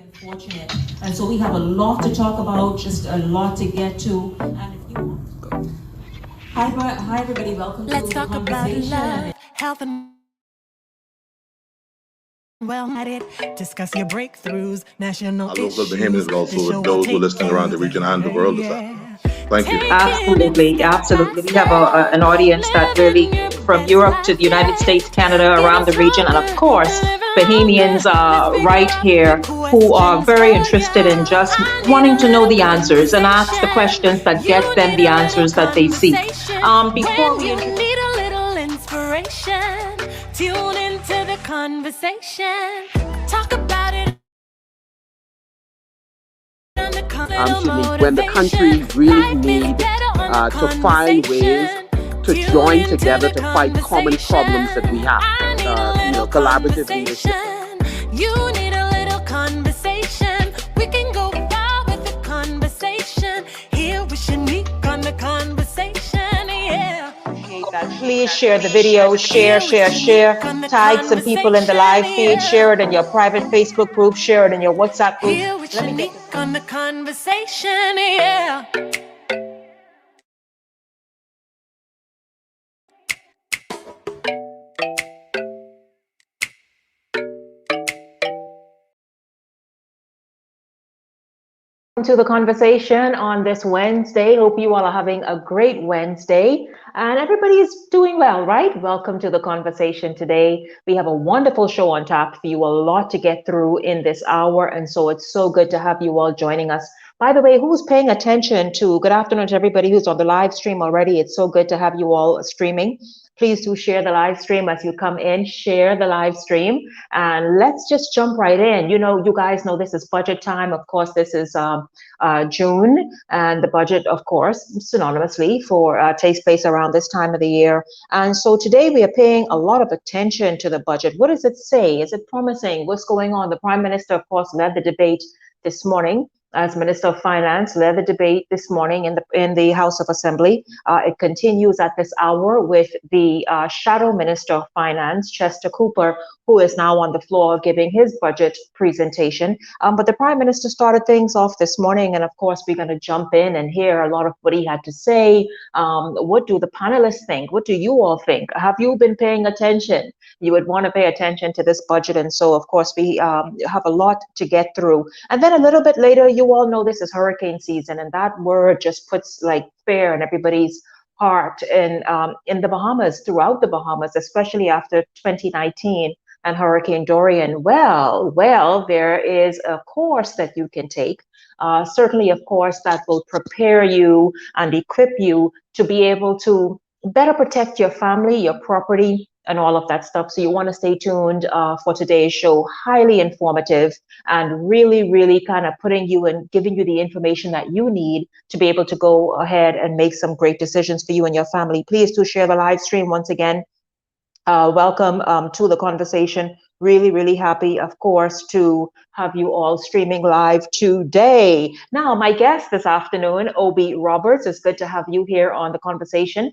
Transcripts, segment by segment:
Unfortunate. And so we have a lot to talk about, just a lot to get to. And if you want, hi everybody, welcome to the conversation. Love, health and discuss your breakthroughs, national Our local issues. Bahamians, but also those who are listening around the region and the world this afternoon. Thank you. Absolutely, absolutely. We have an audience that really from Europe to the United States, Canada, around the region, and of course, Bahamians right here who are very interested in just wanting to know the answers and ask the questions that get them the answers that they seek. Before we need a little inspiration, tune into the conversation. Talk about it. Shenique, when the country really need to find ways to join together to fight common problems that we have, collaborative leadership. You need a little conversation. We can go far with the conversation. Here with Shenique on the conversation, yeah. Please share the video, share. Tag some people in the live feed, share it in your private Facebook group, share it in your WhatsApp group. Here with Shenique on the conversation, yeah. To the conversation on this Wednesday. Hope you all are having a great Wednesday and everybody is doing well, right? Welcome to the conversation today. We have a wonderful show on tap for you, a lot to get through in this hour. And so it's so good to have you all joining us. By the way, who's paying attention to, good afternoon to everybody who's on the live stream already. It's so good to have you all streaming. Please do share the live stream as you come in, share the live stream, and let's just jump right in. You guys know this is budget time. Of course, this is June, and the budget, of course, synonymously takes place around this time of the year. And so today we are paying a lot of attention to the budget. What does it say? Is it promising? What's going on? The Prime Minister, of course, led the debate this morning as Minister of Finance, led the debate this morning in the House of Assembly. It continues at this hour with the Shadow Minister of Finance, Chester Cooper, who is now on the floor giving his budget presentation. But the Prime Minister started things off this morning, and of course, we're going to jump in and hear a lot of what he had to say. What do the panelists think? What do you all think? Have you been paying attention? You would want to pay attention to this budget, and so, of course, we have a lot to get through. And then a little bit later, you all know this is hurricane season, and that word just puts like fear in everybody's heart in the Bahamas, throughout the Bahamas, especially after 2019 and Hurricane Dorian. Well, there is a course that you can take. Certainly, of course, that will prepare you and equip you to be able to better protect your family, your property, and all of that stuff. So you want to stay tuned for today's show. Highly informative and really, really kind of putting you and giving you the information that you need to be able to go ahead and make some great decisions for you and your family. Please do share the live stream once again. Welcome to the conversation. Really, really happy, of course, to have you all streaming live today. Now, my guest this afternoon, Obi Roberts, it's good to have you here on the conversation.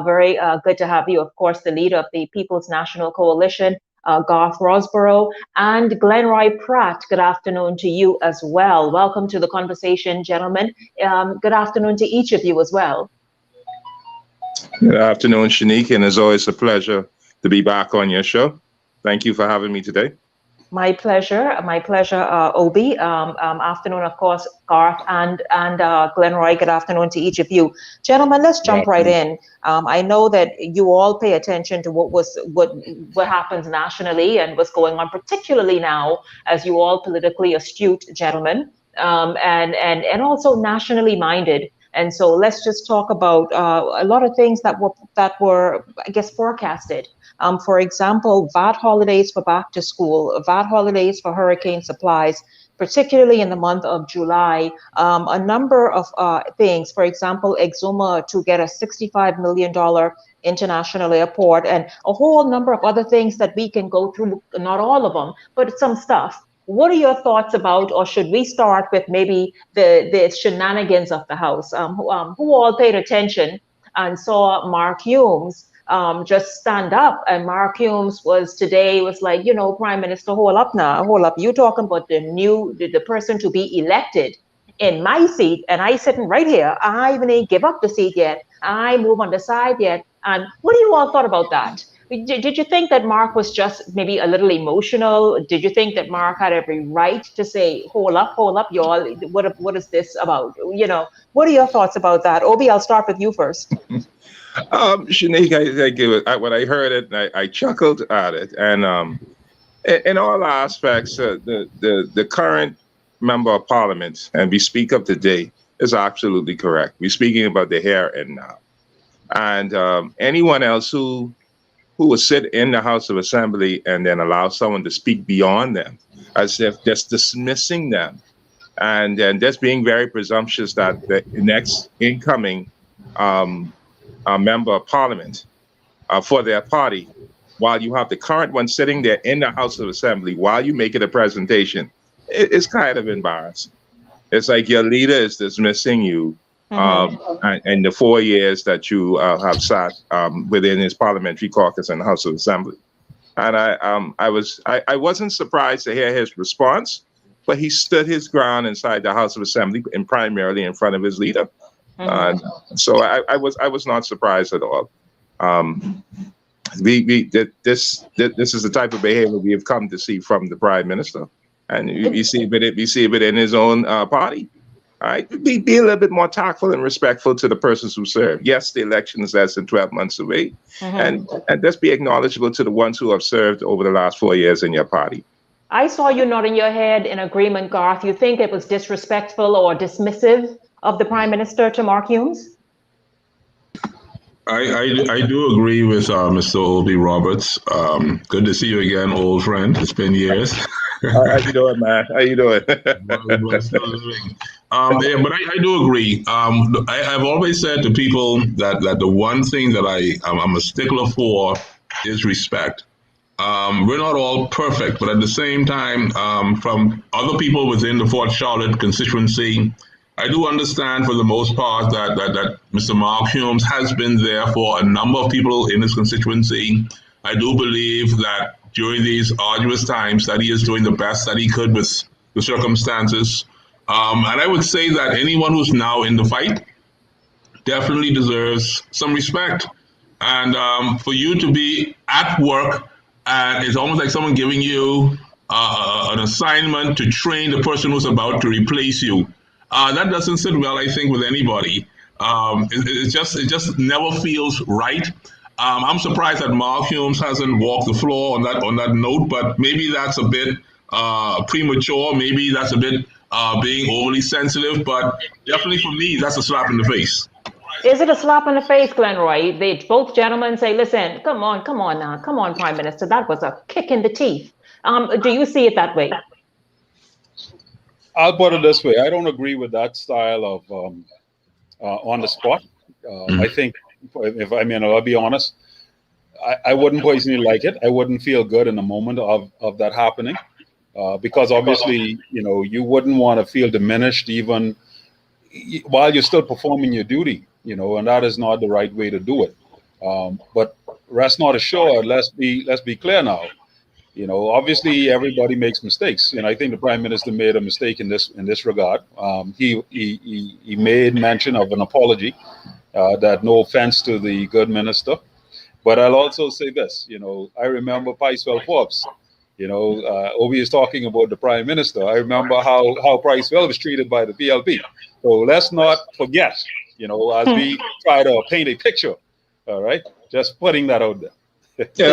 Very good to have you, of course, the leader of the People's National Coalition, Garth Rosborough, and Glenroy Pratt. Good afternoon to you as well. Welcome to the conversation, gentlemen. Good afternoon to each of you as well. Good afternoon, Shenique, and it's always a pleasure to be back on your show. Thank you for having me today. My pleasure, Obi. Afternoon, of course, Garth and Glenroy. Good afternoon to each of you, gentlemen. Let's jump right in. I know that you all pay attention to what happens nationally and what's going on, particularly now, as you all politically astute gentlemen, and also nationally minded. And so let's just talk about a lot of things that were, I guess, forecasted. For example, VAT holidays for back to school, VAT holidays for hurricane supplies, particularly in the month of July. A number of things, for example, Exuma to get a $65 million international airport, and a whole number of other things that we can go through, not all of them, but some stuff. What are your thoughts about, or should we start with maybe the shenanigans of the House? Who all paid attention and saw Mark Humes just stand up. And Mark Humes was like, Prime Minister, hold up now, hold up. You talking about the person to be elected in my seat, and I sitting right here. I even ain't give up the seat yet. I move on the side yet. And what do you all thought about that? Did you think that Mark was just maybe a little emotional? Did you think that Mark had every right to say, hold up, y'all, what is this about? What are your thoughts about that? Obi, I'll start with you first. Shenique, when I heard it, I chuckled at it. And in all aspects, the current member of parliament, and we speak of today, is absolutely correct. We're speaking about the here and now. And anyone else who would sit in the House of Assembly and then allow someone to speak beyond them, as if just dismissing them, and then just being very presumptuous that the next incoming member of parliament for their party, while you have the current one sitting there in the House of Assembly, while you make it a presentation, it's kind of embarrassing. It's like your leader is dismissing you. And the 4 years that you have sat within his parliamentary caucus in the House of Assembly. And I wasn't surprised to hear his response, but he stood his ground inside the House of Assembly and primarily in front of his leader. So I was not surprised at all. This is the type of behavior we have come to see from the Prime Minister, and we see it within his own party. All right, be a little bit more tactful and respectful to the persons who serve. Yes, the election is less than 12 months away, and just be acknowledgeable to the ones who have served over the last 4 years in your party. I saw you nodding your head in agreement, Garth. You think it was disrespectful or dismissive of the Prime Minister to Mark Humes? I do agree with Mr. Obi Roberts. Good to see you again, old friend. It's been years. How you doing, man? How you doing? Yeah, but I do agree. I've always said to people that the one thing that I'm a stickler for is respect. We're not all perfect, but at the same time, from other people within the Fort Charlotte constituency, I do understand for the most part that Mr. Mark Humes has been there for a number of people in his constituency. I do believe that during these arduous times that he is doing the best that he could with the circumstances. And I would say that anyone who's now in the fight definitely deserves some respect. And for you to be at work, and it's almost like someone giving you an assignment to train the person who's about to replace you. That doesn't sit well, I think, with anybody. It just never feels right. I'm surprised that Mark Humes hasn't walked the floor on that note, but maybe that's a bit premature. Maybe that's a bit being overly sensitive. But definitely for me, that's a slap in the face. Is it a slap in the face, Glenroy? They both gentlemen say, "Listen, come on now, come on, Prime Minister. That was a kick in the teeth." Do you see it that way? I'll put it this way. I don't agree with that style of on the spot. I think, I'll be honest, I wouldn't personally like it. I wouldn't feel good in the moment of that happening because obviously, you wouldn't want to feel diminished even while you're still performing your duty, and that is not the right way to do it. But rest not assured, let's be clear now. Obviously everybody makes mistakes, and I think the Prime Minister made a mistake in this regard. He made mention of an apology, that no offense to the good minister, but I'll also say this. I remember Picewell Forbes. Obi is talking about the Prime Minister. I remember how Picewell was treated by the PLP. So let's not forget. As we try to paint a picture. All right, just putting that out there. So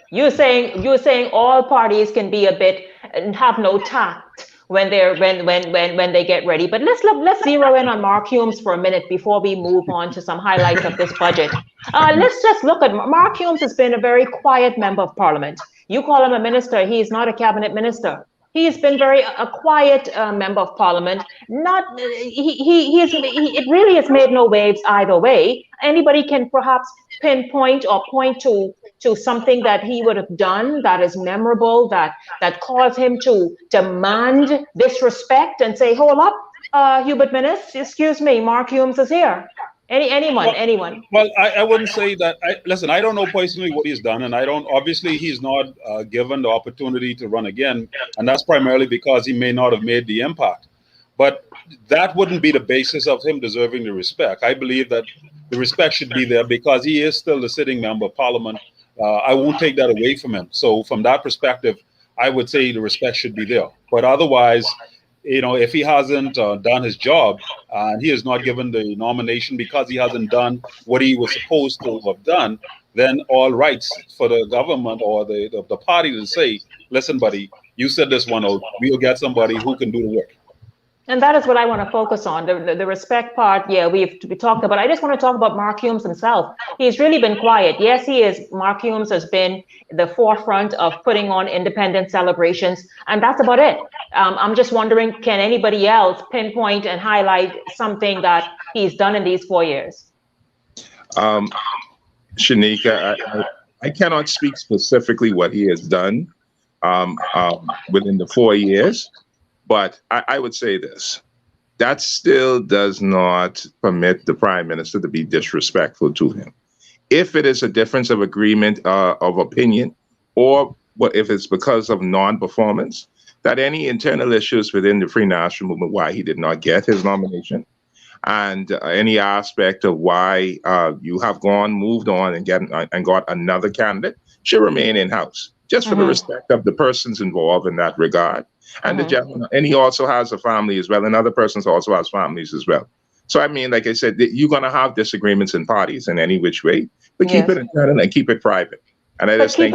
you're saying all parties can be a bit and have no tact when they get ready. But let's zero in on Mark Humes for a minute before we move on to some highlights of this budget. Let's just look at Mark Humes has been a very quiet member of Parliament. You call him a minister; he is not a cabinet minister. He has been a quiet member of Parliament. It really has made no waves either way. Anybody can perhaps pinpoint or point to something that he would have done that is memorable, that caused him to demand this respect and say, hold up, Hubert Minnis, excuse me, Mark Humes is here. Anyone. Well, I wouldn't say that. Listen, I don't know personally what he's done, and I don't. Obviously, he's not given the opportunity to run again, and that's primarily because he may not have made the impact. But that wouldn't be the basis of him deserving the respect. I believe that the respect should be there because he is still the sitting member of parliament. I won't take that away from him. So, from that perspective, I would say the respect should be there. But otherwise, if he hasn't done his job and he is not given the nomination because he hasn't done what he was supposed to have done, then all rights for the government or the party to say, listen, buddy, you said this one out. We'll get somebody who can do the work. And that is what I want to focus on. The respect part, yeah, we talked about. I just want to talk about Mark Humes himself. He's really been quiet. Yes, he is. Mark Humes has been the forefront of putting on independence celebrations, and that's about it. I'm just wondering, can anybody else pinpoint and highlight something that he's done in these 4 years? Shenique, I cannot speak specifically what he has done within the 4 years. But I would say this, that still does not permit the prime minister to be disrespectful to him. If it is a difference of agreement of opinion, or if it's because of non-performance, that any internal issues within the Free National Movement, why he did not get his nomination, and any aspect of why you have moved on and got another candidate should remain in-house, just for the respect of the persons involved in that regard. And the gentleman, and he also has a family as well, and other persons also has families as well. So I mean, like I said, you're going to have disagreements in parties in any which way, but keep it internal and keep it private. And I just think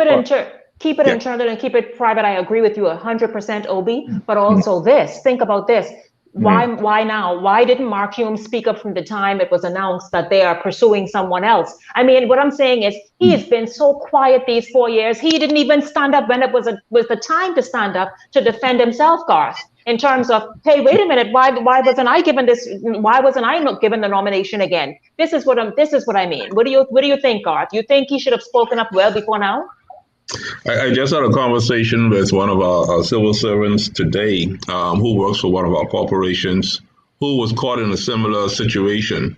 keep it internal and keep it private. I agree with you 100%, Obi. But also think about this. Why now? Why didn't Mark Humes speak up from the time it was announced that they are pursuing someone else? I mean, what I'm saying is he has been so quiet these 4 years. He didn't even stand up when it was the time to stand up to defend himself, Garth, in terms of, hey, wait a minute, why wasn't I given this? Why wasn't I not given the nomination again? This is what I mean. What do you think, Garth? You think he should have spoken up well before now? I just had a conversation with one of our civil servants today who works for one of our corporations who was caught in a similar situation.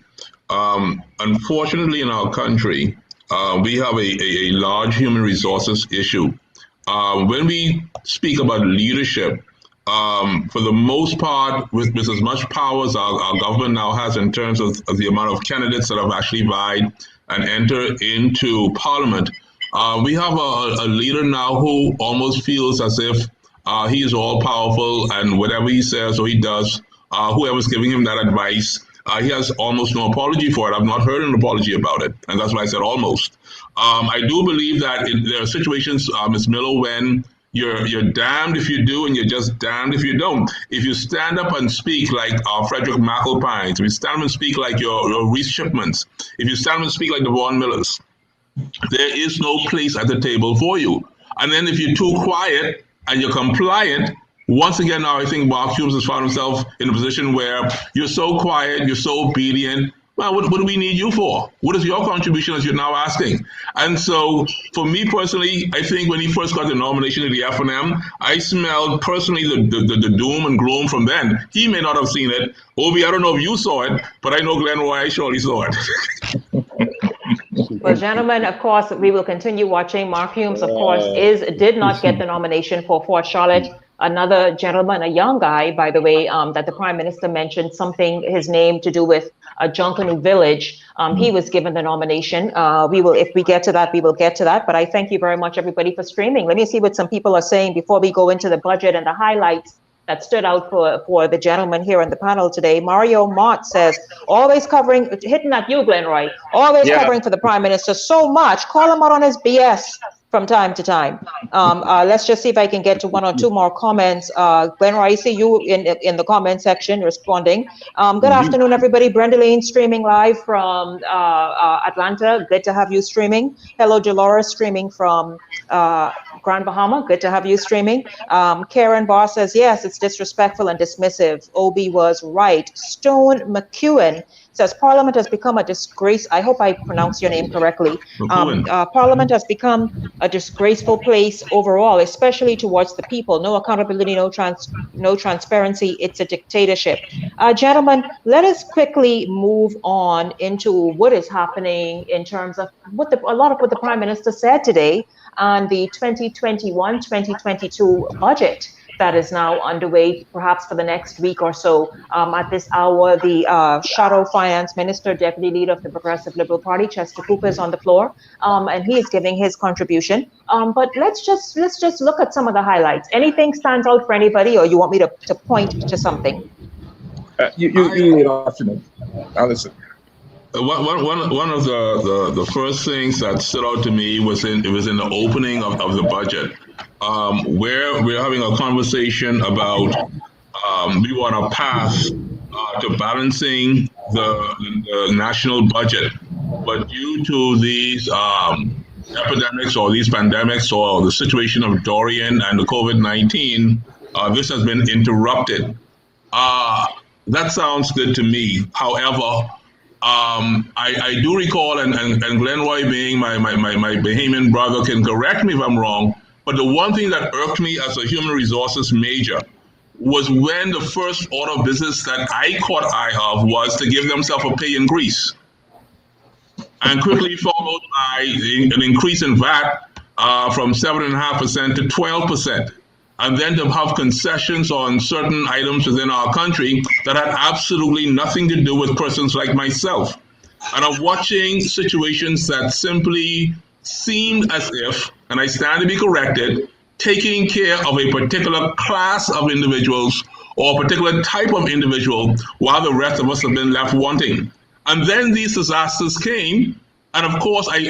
Unfortunately, in our country, we have a large human resources issue. When we speak about leadership, for the most part, with as much power as our government now has in terms of the amount of candidates that have actually vied and entered into parliament, we have a leader now who almost feels as if he is all powerful and whatever he says or he does, whoever's giving him that advice, he has almost no apology for it. I've not heard an apology about it. And that's why I said almost. I do believe that there are situations, Ms. Miller, when you're damned if you do and you're just damned if you don't. If you stand up and speak like Frederick McAlpine, if you stand up and speak like your Reese Shipmans, if you stand up and speak like the Vaughan Millers, there is no place at the table for you. And then if you're too quiet and you're compliant, once again, now I think Mark Humes has found himself in a position where you're so quiet, you're so obedient. Well, what do we need you for? What is your contribution as you're now asking? And so for me personally, I think when he first got the nomination to the F&M, I smelled personally the doom and gloom from then. He may not have seen it. Obi, I don't know if you saw it, but I know Glenn Roy surely saw it. Well, gentlemen, of course, we will continue watching. Mark Humes, of course, did not get the nomination for Fort Charlotte. Another gentleman, a young guy, by the way, that the Prime Minister mentioned something, his name to do with a Junkanoo village. He was given the nomination. If we get to that, we will get to that. But I thank you very much, everybody, for streaming. Let me see what some people are saying before we go into the budget and the highlights that stood out for the gentleman here on the panel today. Mario Mott says, always covering, hitting at you, Glenroy, always covering for the Prime Minister so much. Call him out on his BS from time to time. Let's just see if I can get to one or two more comments. Glenroy, I see you in the comment section responding. Good afternoon, everybody. Brendaline streaming live from Atlanta. Good to have you streaming. Hello, Dolores, streaming from Grand Bahama. Good to have you streaming. Karen Barr says, yes, it's disrespectful and dismissive. Obi was right. Stone McEwen says Parliament has become a disgrace. I hope I pronounce your name correctly. Parliament has become a disgraceful place overall, especially towards the people. No accountability, no transparency. It's a dictatorship. Gentlemen, let us quickly move on into what is happening in terms of a lot of what the Prime Minister said today on the 2021-2022 budget that is now underway, perhaps for the next week or so. At this hour, the Shadow Finance Minister, Deputy Leader of the Progressive Liberal Party, Chester Cooper, is on the floor, and he is giving his contribution. But let's just look at some of the highlights. Anything stands out for anybody, or you want me to point to something? You lead off, Shenique. I'll listen. One of the first things that stood out to me was in the opening of the budget, where we're having a conversation about we were on a path to balancing the national budget, but due to these epidemics or these pandemics or the situation of Dorian and the COVID-19, this has been interrupted. That sounds good to me. However, I do recall, and Glenroy being my Bahamian brother can correct me if I'm wrong, but the one thing that irked me as a human resources major was when the first order of business that I caught eye of was to give themselves a pay increase. And quickly followed by an increase in VAT from 7.5% to 12%. And then to have concessions on certain items within our country that had absolutely nothing to do with persons like myself. And I'm watching situations that simply seemed as if, and I stand to be corrected, taking care of a particular class of individuals or a particular type of individual while the rest of us have been left wanting. And then these disasters came, and of course I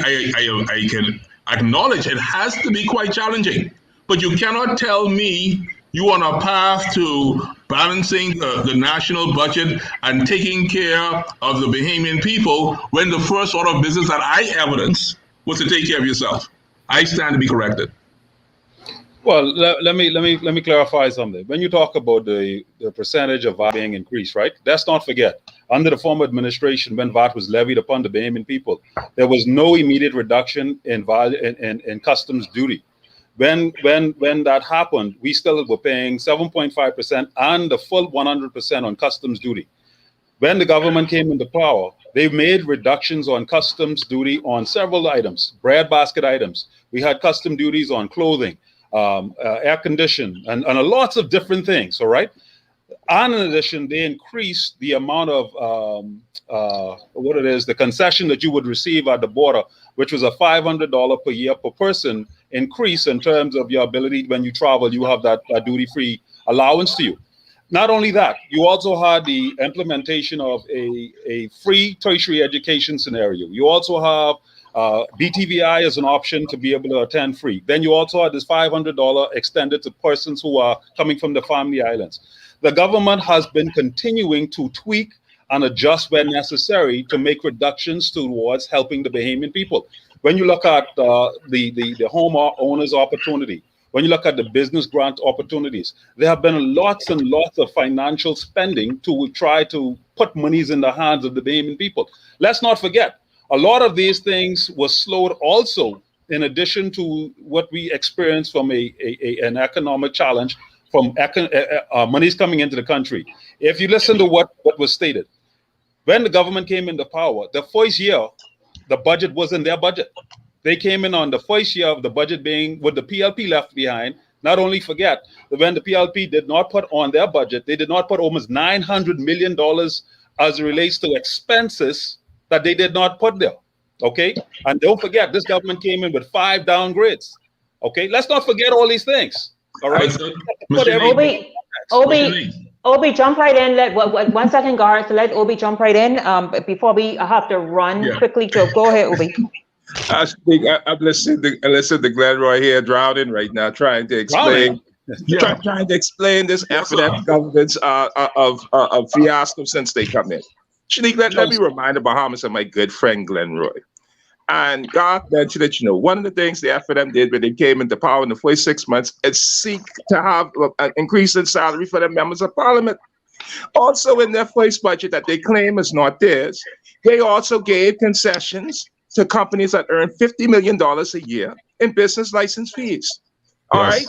can acknowledge it has to be quite challenging. But you cannot tell me you're on a path to balancing the national budget and taking care of the Bahamian people when the first order of business that I evidenced was to take care of yourself. I stand to be corrected. Well, let me clarify something. When you talk about the percentage of VAT being increased, right? Let's not forget, under the former administration, when VAT was levied upon the Bahamian people, there was no immediate reduction in customs duty. When that happened, we still were paying 7.5% and the full 100% on customs duty. When the government came into power, they made reductions on customs duty on several items, breadbasket items. We had custom duties on clothing, air conditioning, and lots of different things, all right? And in addition, they increased the amount of the concession that you would receive at the border, which was a $500 per year per person increase in terms of your ability when you travel, you have that duty-free allowance to you. Not only that, you also had the implementation of a free tertiary education scenario. You also have BTVI as an option to be able to attend free. Then you also had this $500 extended to persons who are coming from the Family Islands. The government has been continuing to tweak and adjust where necessary to make reductions towards helping the Bahamian people. When you look at the home owners opportunity, when you look at the business grant opportunities, there have been lots and lots of financial spending to try to put monies in the hands of the Bahamian people. Let's not forget, a lot of these things were slowed also in addition to what we experienced from an economic challenge from monies coming into the country. If you listen to what was stated, when the government came into power, the first year, the budget wasn't their budget. They came in on the first year of the budget being with the PLP left behind. Not only forget that when the PLP did not put on their budget, they did not put almost $900 million as it relates to expenses that they did not put there. Okay? And don't forget, this government came in with 5 downgrades. Okay? Let's not forget all these things. All right? Obi, jump right in. Let 1 second, Garth. Let Obi jump right in. Before we have to run quickly to go ahead, Obi. I'm listening to Glenroy here drowning right now, trying to explain this epidemic government's of fiasco since they come in. Shenique, let me remind the Bahamas of my good friend Glenroy. And God mentioned that, one of the things the FNM did when they came into power in the first 6 months is seek to have an increase in salary for the members of parliament. Also, in their first budget that they claim is not theirs, they also gave concessions to companies that earn $50 million a year in business license fees. All right.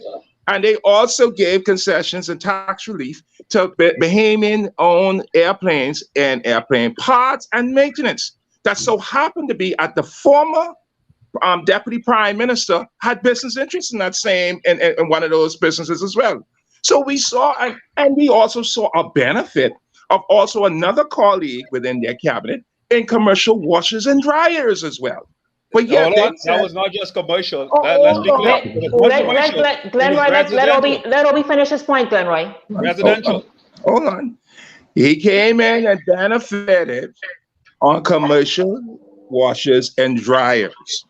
And they also gave concessions and tax relief to Bahamian-owned airplanes and airplane parts and maintenance that so happened to be at the former deputy prime minister had business interests in that same in one of those businesses as well. So we saw, and we also saw a benefit of also another colleague within their cabinet in commercial washers and dryers as well. But yeah, that was not just commercial. Let's be clear. Glenroy, let Obi finish his point, Glenroy. Residential. Hold on. He came in and benefited on commercial washers and dryers.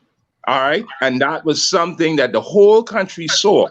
All right. And that was something that the whole country saw.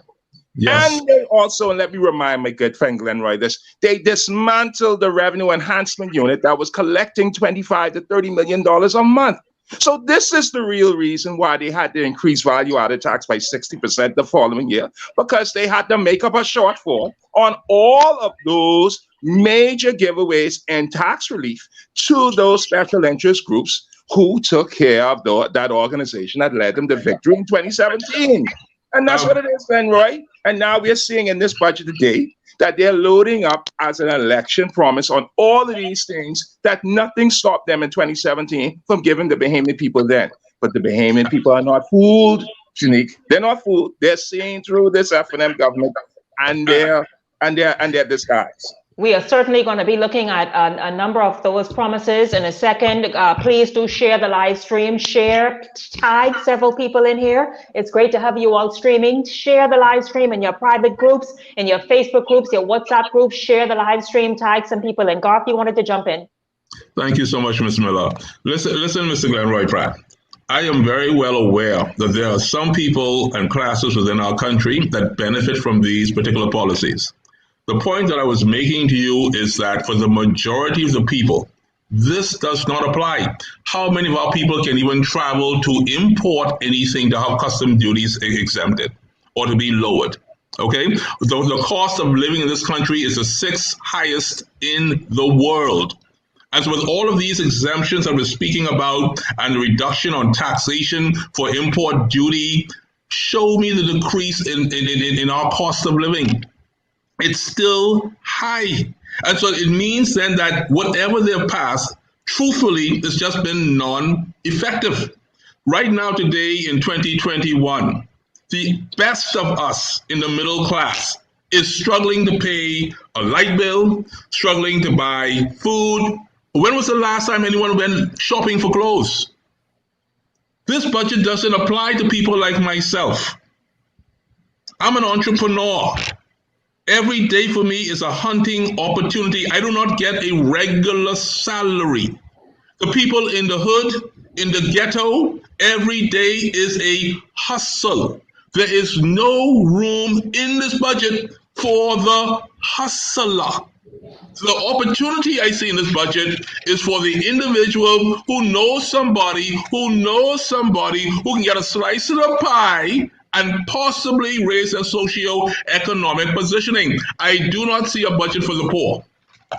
Yes. And they also, and let me remind my good friend Glenroy this, they dismantled the revenue enhancement unit that was collecting $25 to $30 million a month. So this is the real reason why they had to increase value-added tax by 60% the following year, because they had to make up a shortfall on all of those major giveaways and tax relief to those special interest groups who took care of that organization that led them to victory in 2017. And that's what it is, Glenroy. And now we're seeing in this budget today that they're loading up as an election promise on all of these things that nothing stopped them in 2017 from giving the Bahamian people then. But the Bahamian people are not fooled, Shenique. They're not fooled. They're seeing through this F&M government and their disguise. We are certainly going to be looking at a number of those promises in a second. Please do share the live stream. Share, tag several people in here. It's great to have you all streaming. Share the live stream in your private groups, in your Facebook groups, your WhatsApp groups. Share the live stream. Tag some people. And Garth, you wanted to jump in. Thank you so much, Mr. Miller. Listen, Mr. Glenroy Pratt. I am very well aware that there are some people and classes within our country that benefit from these particular policies. The point that I was making to you is that for the majority of the people, this does not apply. How many of our people can even travel to import anything to have custom duties exempted or to be lowered? Okay, the cost of living in this country is the sixth highest in the world. And so with all of these exemptions that we're speaking about and the reduction on taxation for import duty, show me the decrease in our cost of living. It's still high. And so it means then that whatever they've passed, truthfully, it's just been non-effective. Right now, today in 2021, the best of us in the middle class is struggling to pay a light bill, struggling to buy food. When was the last time anyone went shopping for clothes? This budget doesn't apply to people like myself. I'm an entrepreneur. Every day for me is a hunting opportunity. I do not get a regular salary. The people in the hood, in the ghetto, every day is a hustle. There is no room in this budget for the hustler. The opportunity I see in this budget is for the individual who knows somebody who can get a slice of the pie and possibly raise their socio-economic positioning. I do not see a budget for the poor.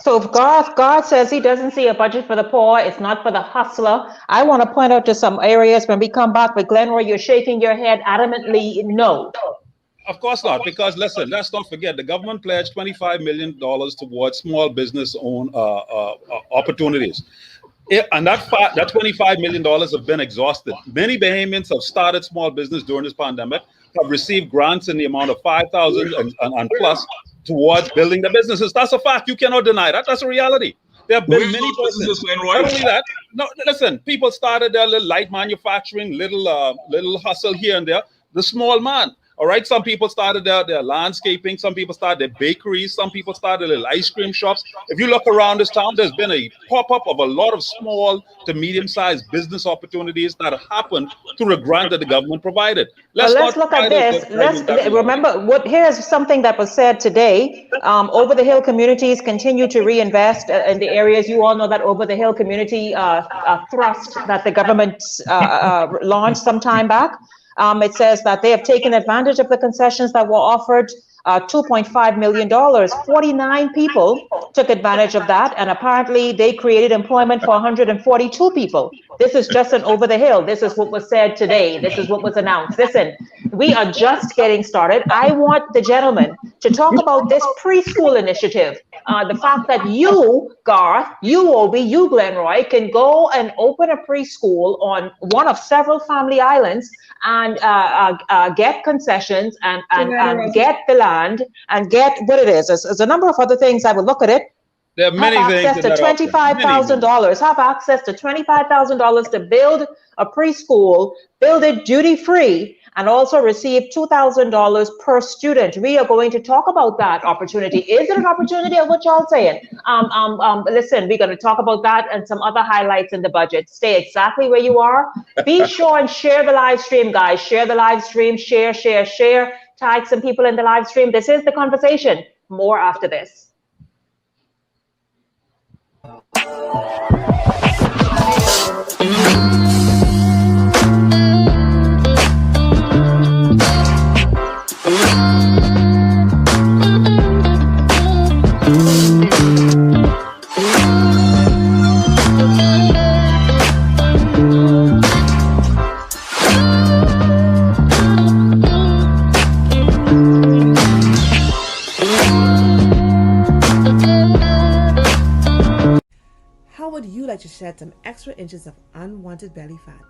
So if God says he doesn't see a budget for the poor, it's not for the hustler. I want to point out to some areas when we come back with Glenroy, you're shaking your head adamantly no. Of course not, because listen, let's not forget the government pledged $25 million towards small business own opportunities. And that $25 million have been exhausted. Many Bahamians have started small business during this pandemic, have received grants in the amount of $5,000 and plus towards building their businesses. That's a fact. You cannot deny that. That's a reality. There have been many businesses. Not only that, no, listen, people started their little light manufacturing, little hustle here and there. The small man. All right, some people started their landscaping, some people started their bakeries, some people started little ice cream shops. If you look around this town, there's been a pop-up of a lot of small to medium-sized business opportunities that have happened through the grant that the government provided. Let's look at this. Remember, here's something that was said today. Over the Hill communities continue to reinvest in the areas. You all know that Over the Hill community thrust that the government launched some time back. It says that they have taken advantage of the concessions that were offered $2.5 million. 49 people took advantage of that, and apparently they created employment for 142 people. This is just an over the hill. This is what was said today. This is what was announced. Listen, we are just getting started. I want the gentleman to talk about this preschool initiative. The fact that you, Garth, you, Obi, you, Glenroy, can go and open a preschool on one of several family islands and get concessions and get the land and get what it is. There's a number of other things. I would look at it. There are many have things access to $25,000. Have access to $25,000 to build a preschool, build it duty free, and also receive $2,000 per student. We are going to talk about that opportunity. Is it an opportunity, or what y'all saying? Listen, we're going to talk about that and some other highlights in the budget. Stay exactly where you are. Be sure and share the live stream, guys. Share the live stream. Share. Tag some people in the live stream. This is The Conversation. More after this. To shed some extra inches of unwanted belly fat.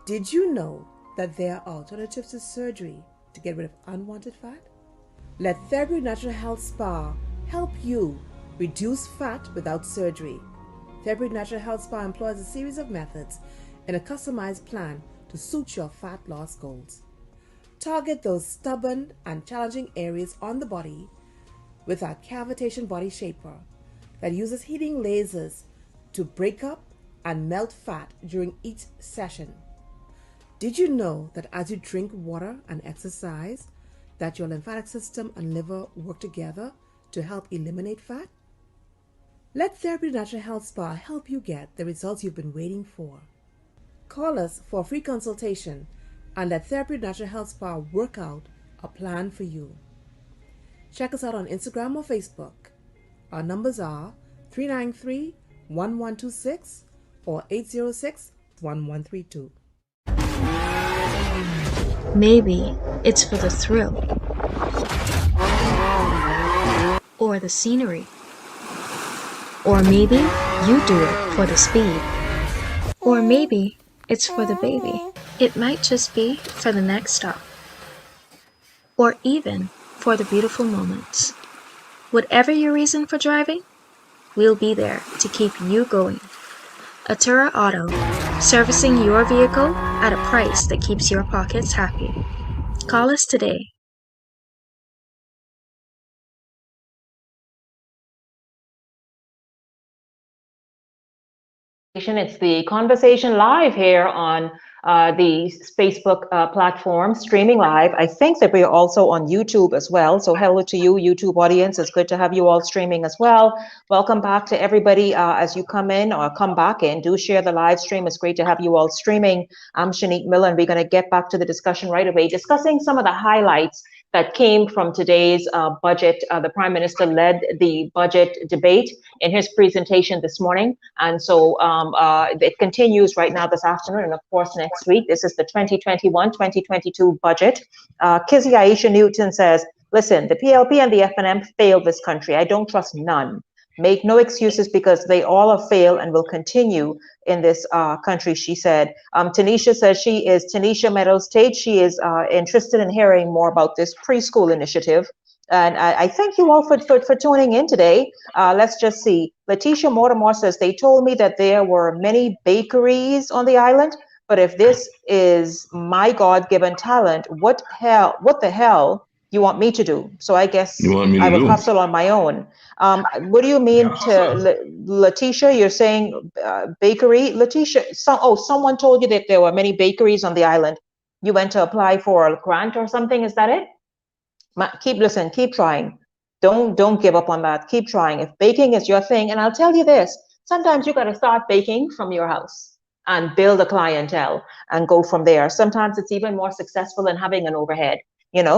Did you know that there are alternatives to surgery to get rid of unwanted fat? Let Therapy Natural Health Spa help you reduce fat without surgery. Therapy Natural Health Spa employs a series of methods in a customized plan to suit your fat loss goals. Target those stubborn and challenging areas on the body with our cavitation body shaper that uses heating lasers to break up and melt fat during each session. Did you know that as you drink water and exercise, that your lymphatic system and liver work together to help eliminate fat? Let Therapy Natural Health Spa help you get the results you've been waiting for. Call us for a free consultation and let Therapy Natural Health Spa work out a plan for you. Check us out on Instagram or Facebook. Our numbers are 393-1126 or 806-1132. Maybe it's for the thrill, or the scenery, or maybe you do it for the speed, or maybe it's for the baby. It might just be for the next stop, or even for the beautiful moments. Whatever your reason for driving, we'll be there to keep you going. Atura Auto, servicing your vehicle at a price that keeps your pockets happy. Call us today. It's The Conversation live here on the Facebook platform, streaming live. I think that we're also on YouTube as well. So hello to you, YouTube audience. It's good to have you all streaming as well. Welcome back to everybody. As you come in or come back in, do share the live stream. It's great to have you all streaming. I'm Shenique Miller, and we're going to get back to the discussion right away, discussing some of the highlights that came from today's budget. The Prime Minister led the budget debate in his presentation this morning. And so it continues right now this afternoon and of course next week. This is the 2021-2022 budget. Kizzy Aisha Newton says, listen, the PLP and the FNM failed this country. I don't trust none. Make no excuses because they all have failed and will continue in this country, she said. Tanisha says she is Tanisha Meadows Tate. She is interested in hearing more about this preschool initiative. And I thank you all for tuning in today. Let's just see. Letitia Mortimer says, they told me that there were many bakeries on the island, but if this is my God-given talent, what the hell you want me to do? So I guess I will hustle on my own. What do you mean Letitia? You're saying bakery? Letitia, someone told you that there were many bakeries on the island. You went to apply for a grant or something, is that it? Keep trying. Don't give up on that. Keep trying. If baking is your thing, and I'll tell you this, sometimes you got to start baking from your house and build a clientele and go from there. Sometimes it's even more successful than having an overhead,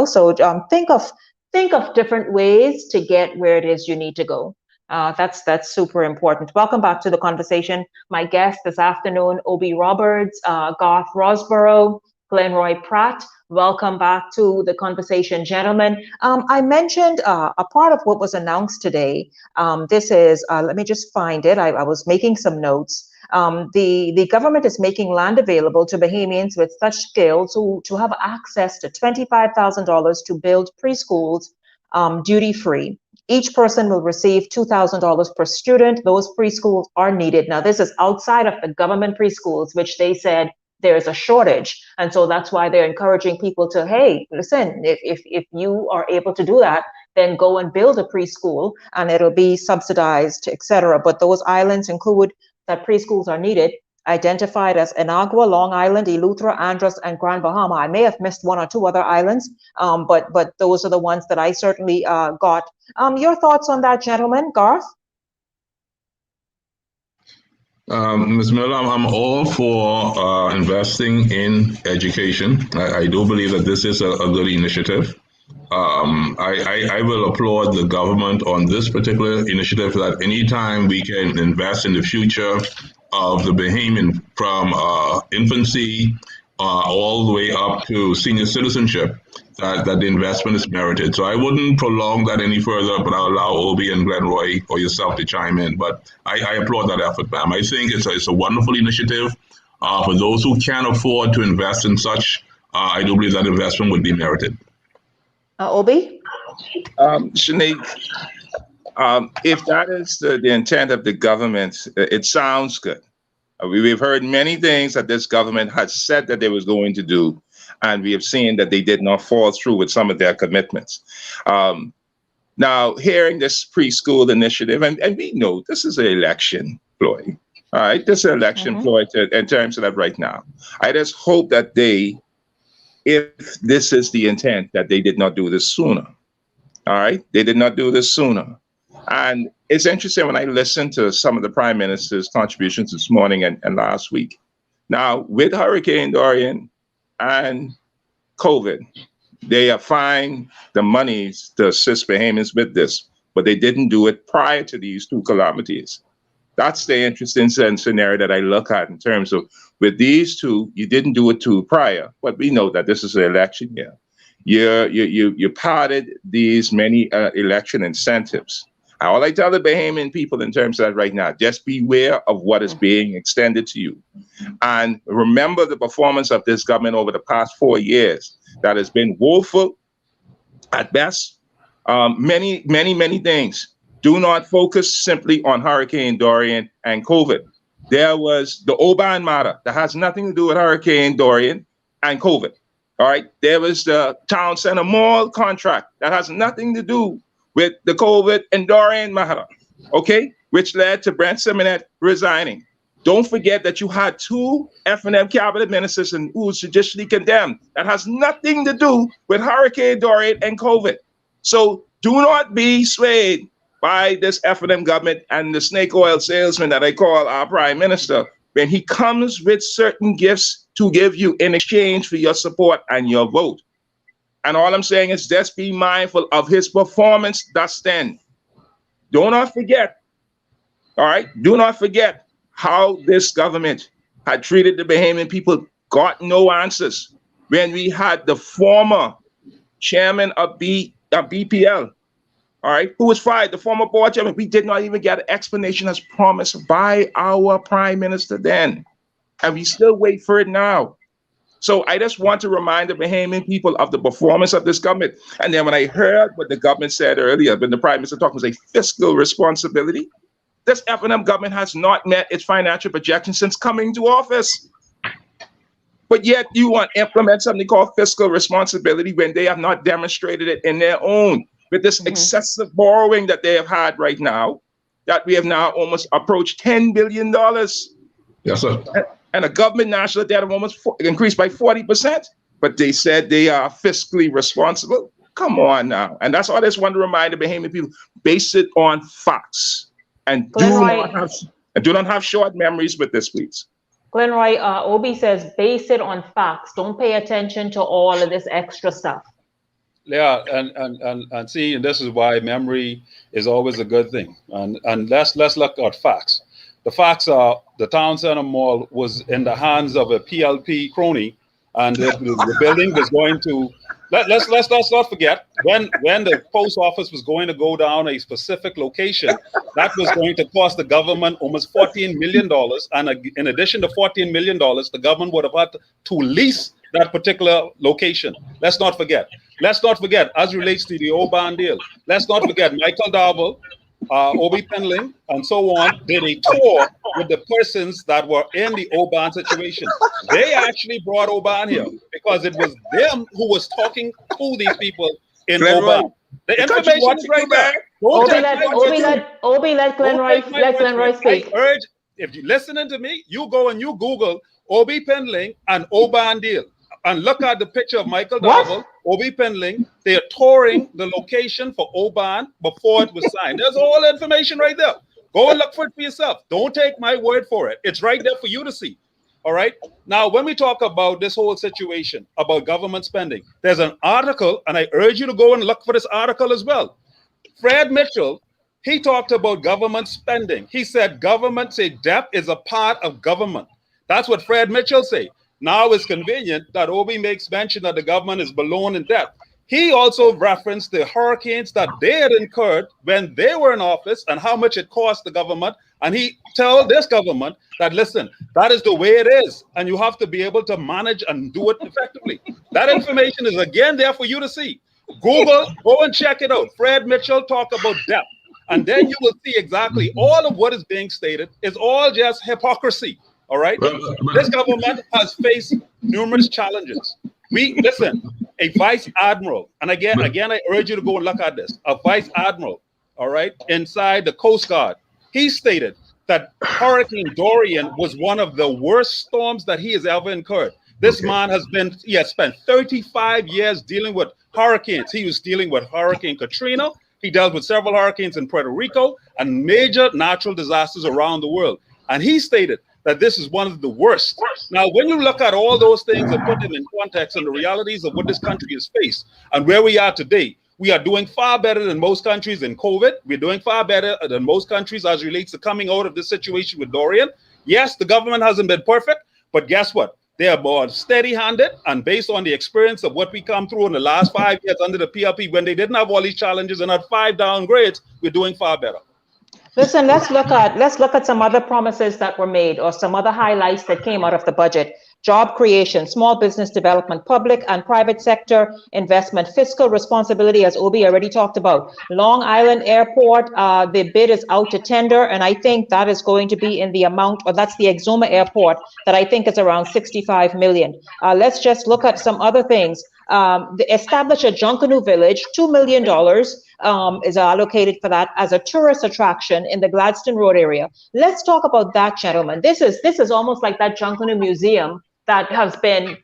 so think of think of different ways to get where it is you need to go. That's super important. Welcome back to the conversation. My guest this afternoon, Obi Roberts, Garth Rosborough, Glenroy Pratt. Welcome back to the conversation, gentlemen. I mentioned a part of what was announced today. This is, let me just find it. I was making some notes. The government is making land available to Bahamians with such skills to have access to $25,000 to build preschools duty-free. Each person will receive $2,000 per student. Those preschools are needed. Now, this is outside of the government preschools, which they said there's a shortage. And so that's why they're encouraging people to, hey, listen, if you are able to do that, then go and build a preschool and it'll be subsidized, etc. But those islands include that preschools are needed, identified as Inagua, Long Island, Eleuthera, Andros, and Grand Bahama. I may have missed one or two other islands, but those are the ones that I certainly got. Your thoughts on that, gentlemen? Garth? Ms. Miller, I'm all for investing in education. I do believe that this is a good initiative. I will applaud the government on this particular initiative that anytime we can invest in the future of the Bahamian from infancy all the way up to senior citizenship, that the investment is merited. So I wouldn't prolong that any further, but I'll allow Obi and Glenroy or yourself to chime in. But I applaud that effort, ma'am. I think it's a wonderful initiative. For those who can afford to invest in such, I do believe that investment would be merited. Obi? Shenique, if that is the intent of the government, it sounds good. We've heard many things that this government has said that they was going to do, and we have seen that they did not follow through with some of their commitments. Now, hearing this preschool initiative, and we know this is an election ploy, all right? This is an election ploy in terms of that right now. I just hope that if this is the intent, that they did not do this sooner, all right? They did not do this sooner. And it's interesting when I listened to some of the Prime Minister's contributions this morning and last week. Now, with Hurricane Dorian and COVID, they are finding the monies to assist Bahamians with this, but they didn't do it prior to these two calamities. That's the interesting scenario that I look at in terms of with these two, you didn't do it too prior, but we know that this is an election year. You parted these many election incentives. All I tell the Bahamian people in terms of that right now, just beware of what is being extended to you. And remember the performance of this government over the past 4 years that has been woeful at best. Many things. Do not focus simply on Hurricane Dorian and COVID. There was the Oban matter that has nothing to do with Hurricane Dorian and COVID. All right. There was the Town Center Mall contract that has nothing to do with the COVID and Dorian matter, okay, which led to Brent Simonet resigning. Don't forget that you had two F&M cabinet ministers who were judicially condemned. That has nothing to do with Hurricane Dorian and COVID. So do not be swayed by this F&M government and the snake oil salesman that I call our prime minister when he comes with certain gifts to give you in exchange for your support and your vote. And all I'm saying is just be mindful of his performance thus then. Do not forget, all right? Do not forget how this government had treated the Bahamian people, got no answers. When we had the former chairman of BPL, all right, who was fired, the former board chairman, we did not even get an explanation as promised by our prime minister then. And we still wait for it now. So I just want to remind the Bahamian people of the performance of this government. And then when I heard what the government said earlier, when the prime minister talked was a fiscal responsibility, this F&M government has not met its financial projections since coming to office. But yet you want to implement something called fiscal responsibility when they have not demonstrated it in their own. With this excessive borrowing that they have had right now, that we have now almost approached $10 billion. Yes, sir. And a government national debt of almost increased by 40%, but they said they are fiscally responsible. Come on now. And that's all I just want to remind the Bahamian people, base it on facts. And do not have short memories with this, please. Glenroy, Obi says, base it on facts. Don't pay attention to all of this extra stuff. Yeah, and see, and this is why memory is always a good thing. And let's look at facts. The facts are the town center mall was in the hands of a PLP crony, and the building was going to. Let's not forget when the post office was going to go down a specific location, that was going to cost the government almost $14 million, and in addition to $14 million, the government would have had to lease that particular location. Let's not forget. Let's not forget, as relates to the Oban deal, let's not forget Michael Darville, Obi Penling, and so on, did a tour with the persons that were in the Oban situation. They actually brought Oban here because it was them who was talking to these people in Oban. The information is right there. Obi, let Glenn Roy speak. I urge, if you're listening to me, you go and you Google Obi Penling and Oban deal. And look at the picture of Michael Darville, Obi Penling. They're touring the location for Oban before it was signed. There's all the information right there. Go and look for it for yourself. Don't take my word for it. It's right there for you to see. All right. Now, when we talk about this whole situation about government spending, there's an article, and I urge you to go and look for this article as well. Fred Mitchell, he talked about government spending. He said debt is a part of government. That's what Fred Mitchell said. Now it's convenient that Obi makes mention that the government is balloon in debt. He also referenced the hurricanes that they had incurred when they were in office and how much it cost the government. And he told this government that, listen, that is the way it is. And you have to be able to manage and do it effectively. That information is again there for you to see. Google, go and check it out. Fred Mitchell talk about debt. And then you will see exactly all of what is being stated is all just hypocrisy. All right. This government has faced numerous challenges. A vice admiral, and again, I urge you to go and look at this. A vice admiral, all right, inside the Coast Guard, he stated that Hurricane Dorian was one of the worst storms that he has ever incurred. This man has spent 35 years dealing with hurricanes. He was dealing with Hurricane Katrina. He dealt with several hurricanes in Puerto Rico and major natural disasters around the world. And he stated that this is one of the worst. Now, when you look at all those things and put them in context and the realities of what this country has faced and where we are today, we are doing far better than most countries in COVID. We're doing far better than most countries as relates to coming out of this situation with Dorian. Yes, the government hasn't been perfect, but guess what? They are more steady-handed, and based on the experience of what we come through in the last 5 years under the PLP, when they didn't have all these challenges and had 5 downgrades, we're doing far better. Listen, let's look at some other promises that were made or some other highlights that came out of the budget. Job creation, small business development, public and private sector investment, fiscal responsibility, as Obi already talked about. Long Island Airport, the bid is out to tender, and I think that is going to be in the amount, or that's the Exuma Airport, that I think is around 65 million. Let's just look at some other things. Establish a Junkanoo Village, $2 million is allocated for that as a tourist attraction in the Gladstone Road area. Let's talk about that, gentlemen. This is almost like that Junkanoo Museum that has been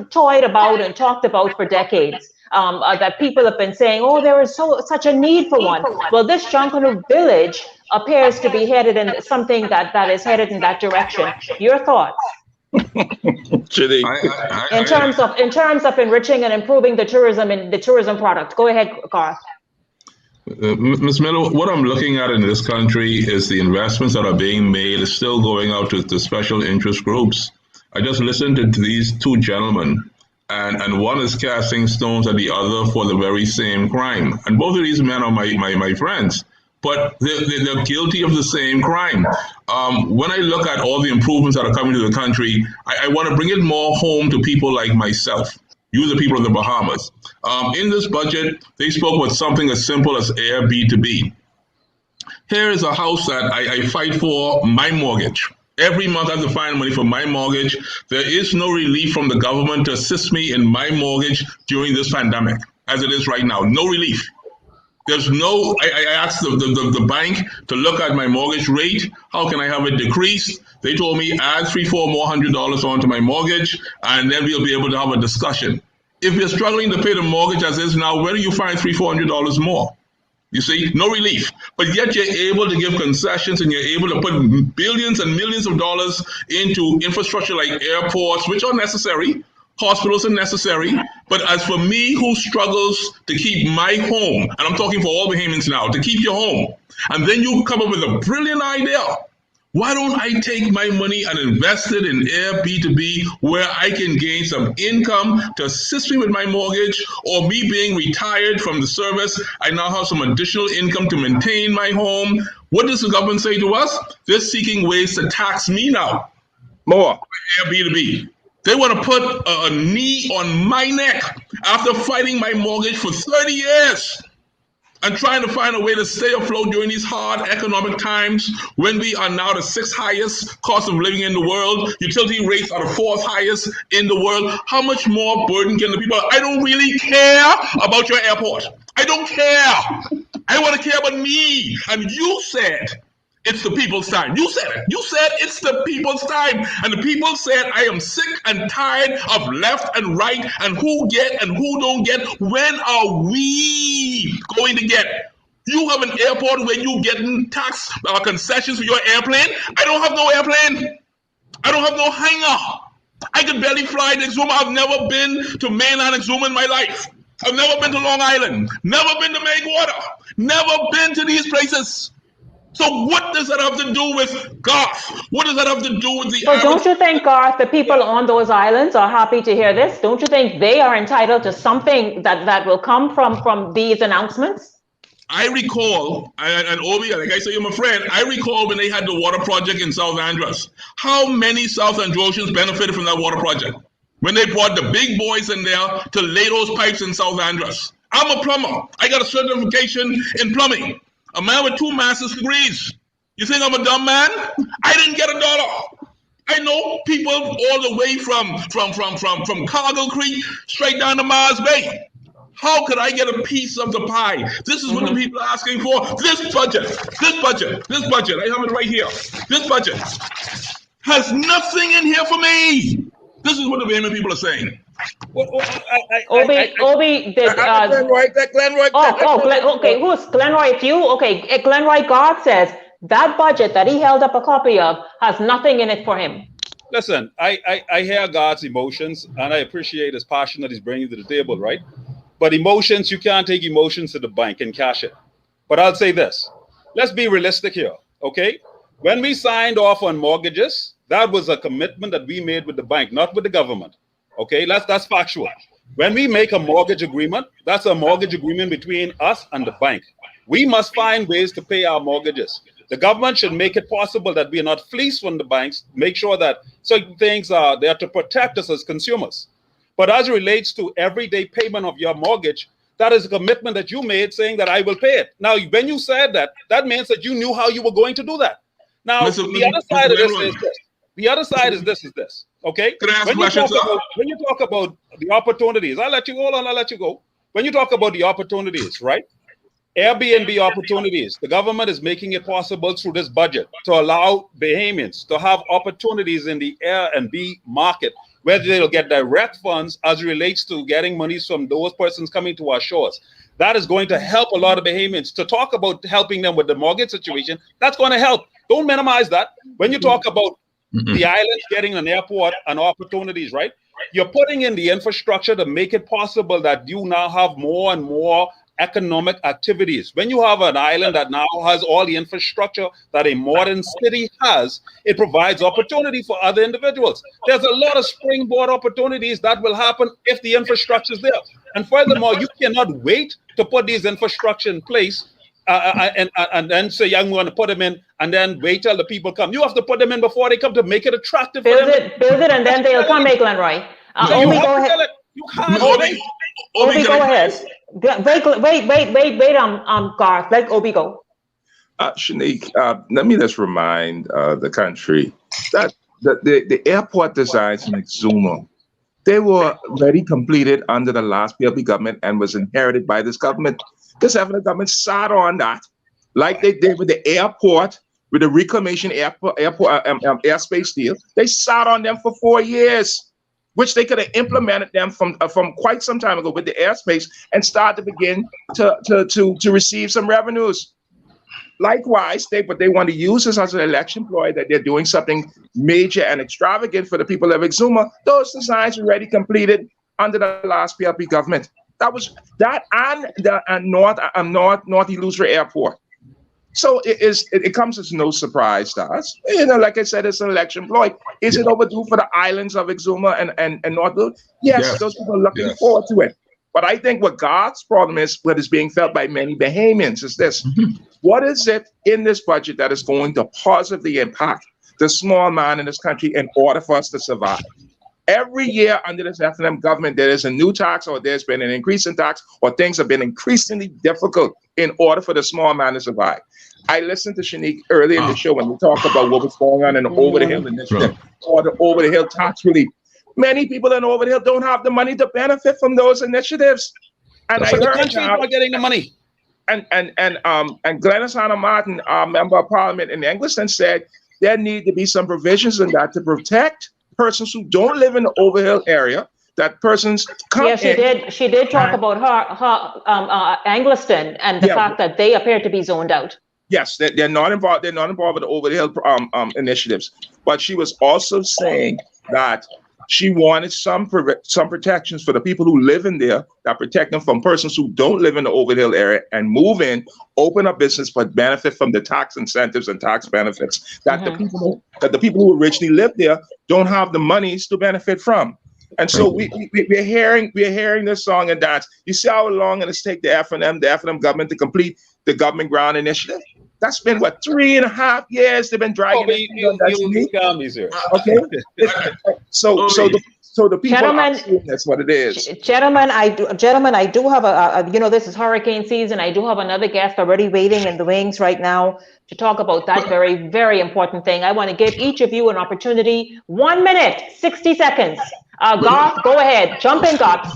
toyed about and talked about for decades. That people have been saying, oh, there is such a need for one. Well, this Junkanoo Village appears to be headed in something that is headed in that direction. Your thoughts? In terms of enriching and improving the tourism product. Go ahead, Garth. Ms. Miller, what I'm looking at in this country is the investments that are being made is still going out to special interest groups. I just listened to these two gentlemen, and one is casting stones at the other for the very same crime. And both of these men are my friends, but they're guilty of the same crime. When I look at all the improvements that are coming to the country, I want to bring it more home to people like myself. You, the people of the Bahamas. In this budget, they spoke about something as simple as Airbnb. Here is a house that I fight for my mortgage. Every month I have to find money for my mortgage. There is no relief from the government to assist me in my mortgage during this pandemic, as it is right now. No relief. There's no, I asked the bank to look at my mortgage rate. How can I have it decreased? They told me add $300 more onto my mortgage, and then we'll be able to have a discussion. If you're struggling to pay the mortgage as is now, where do you find $300-400 more? You see, no relief. But yet you're able to give concessions and you're able to put billions and millions of dollars into infrastructure like airports, which are necessary, Hospitals are necessary, but as for me who struggles to keep my home, and I'm talking for all Bahamians now, to keep your home, and then you come up with a brilliant idea. Why don't I take my money and invest it in Airbnb where I can gain some income to assist me with my mortgage, or me being retired from the service, I now have some additional income to maintain my home. What does the government say to us? They're seeking ways to tax me now. More. Airbnb. They want to put a knee on my neck after fighting my mortgage for 30 years and trying to find a way to stay afloat during these hard economic times when we are now the 6th highest cost of living in the world. Utility rates are the 4th highest in the world. How much more burden can the people? I don't really care about your airport. I don't care. I want to care about me. And you said it's the people's time. You said it. You said it's the people's time. And the people said, I am sick and tired of left and right and who get and who don't get. When are we going to get? You have an airport where you getting tax concessions for your airplane. I don't have no airplane. I don't have no hangar. I could barely fly to Exuma. I've never been to mainland Exuma in my life. I've never been to Long Island. Never been to Megwater. Never been to these places. So what does that have to do with Garth? What does that have to do with the So don't you think, Garth, the people on those islands are happy to hear this? Don't you think they are entitled to something that will come from these announcements? I recall, and Obi, like I say, you're my friend, I recall when they had the water project in South Andros. How many South Androsians benefited from that water project? When they brought the big boys in there to lay those pipes in South Andros. I'm a plumber. I got a certification in plumbing. A man with 2 master's degrees. You think I'm a dumb man? I didn't get $1. I know people all the way from Cargill Creek straight down to Mars Bay. How could I get a piece of the pie? This is what the people are asking for. This budget. I have it right here. This budget has nothing in here for me. This is what the Bahamian people are saying. Obi did. Glenroy. Okay. Who's Glenroy? It's you. Okay, Glenroy. God says that budget that he held up a copy of has nothing in it for him. Listen, I hear God's emotions, and I appreciate his passion that he's bringing to the table, right? But emotions, you can't take emotions to the bank and cash it. But I'll say this: let's be realistic here, okay? When we signed off on mortgages, that was a commitment that we made with the bank, not with the government. Okay, that's factual. When we make a mortgage agreement, that's a mortgage agreement between us and the bank. We must find ways to pay our mortgages. The government should make it possible that we are not fleeced from the banks, make sure that certain things are there to protect us as consumers. But as it relates to everyday payment of your mortgage, that is a commitment that you made saying that I will pay it. Now, when you said that, that means that you knew how you were going to do that. Now, the other side of this is this. The other side is this, okay? When you talk about the opportunities, I'll let you go. When you talk about the opportunities, right? Airbnb opportunities, the government is making it possible through this budget to allow Bahamians to have opportunities in the Airbnb market, where they'll get direct funds as it relates to getting monies from those persons coming to our shores. That is going to help a lot of Bahamians. To talk about helping them with the mortgage situation, that's going to help. Don't minimize that. When you talk about the islands getting an airport and opportunities, right? You're putting in the infrastructure to make it possible that you now have more and more economic activities. When you have an island that now has all the infrastructure that a modern city has, it provides opportunity for other individuals. There's a lot of springboard opportunities that will happen if the infrastructure is there. And furthermore, you cannot wait to put these infrastructure in place and then say, I'm going to put them in and then wait till the people come. You have to put them in before they come to make it attractive. Build it, and then they'll come, Glenroy. Obi, go ahead. Obi, go ahead. Wait, Garth, let Obi go. Shenique, let me just remind the country that the airport designs in Exuma, they were already completed under the last PLP government and was inherited by this government. This having the government sat on that, like they did with the airport, with the reclamation airspace deal. They sat on them for 4 years, which they could have implemented them from quite some time ago with the airspace and start to begin to receive some revenues. Likewise, but they want to use this as an election ploy that they're doing something major and extravagant for the people of Exuma. Those designs were already completed under the last PLP government. That was that and the North Illusory Airport. So it comes as no surprise to us. Like I said, it's an election ploy. Is it overdue for the islands of Exuma and North? Yes, those people are looking forward to it. But I think what God's problem is, what is being felt by many Bahamians, is this. What is it in this budget that is going to positively impact the small man in this country in order for us to survive? Every year under this FNM government, there is a new tax, or there's been an increase in tax, or things have been increasingly difficult in order for the small man to survive. I listened to Shenique earlier in the show when we talked about what was going on in the over-the-hill initiative or the over-the-hill tax relief. Many people in over-the-hill don't have the money to benefit from those initiatives. And so the country is not getting the money. And Glenys Hanna Martin, our member of parliament in Engliston, said there need to be some provisions in that to protect persons who don't live in the overhill area, that persons come in. She did talk about her Engliston and the fact that they appear to be zoned out. Yes, they're not involved. They're not involved with the overhill initiatives. But she was also saying that she wanted some protections for the people who live in there, that protect them from persons who don't live in the overhill area and move in, open up business, but benefit from the tax incentives and tax benefits that the people who originally lived there don't have the monies to benefit from. And so we're hearing this song and dance. You see how long it has taken the FNM government to complete the government ground initiative? That's been what, 3.5 years they've been dragging it. Okay. So the people are seeing that's what it is. Gentlemen, I do have a this is hurricane season. I do have another guest already waiting in the wings right now to talk about that very, very important thing. I want to give each of you an opportunity. 1 minute, 60 seconds. Garth, go ahead. Jump in, Garth.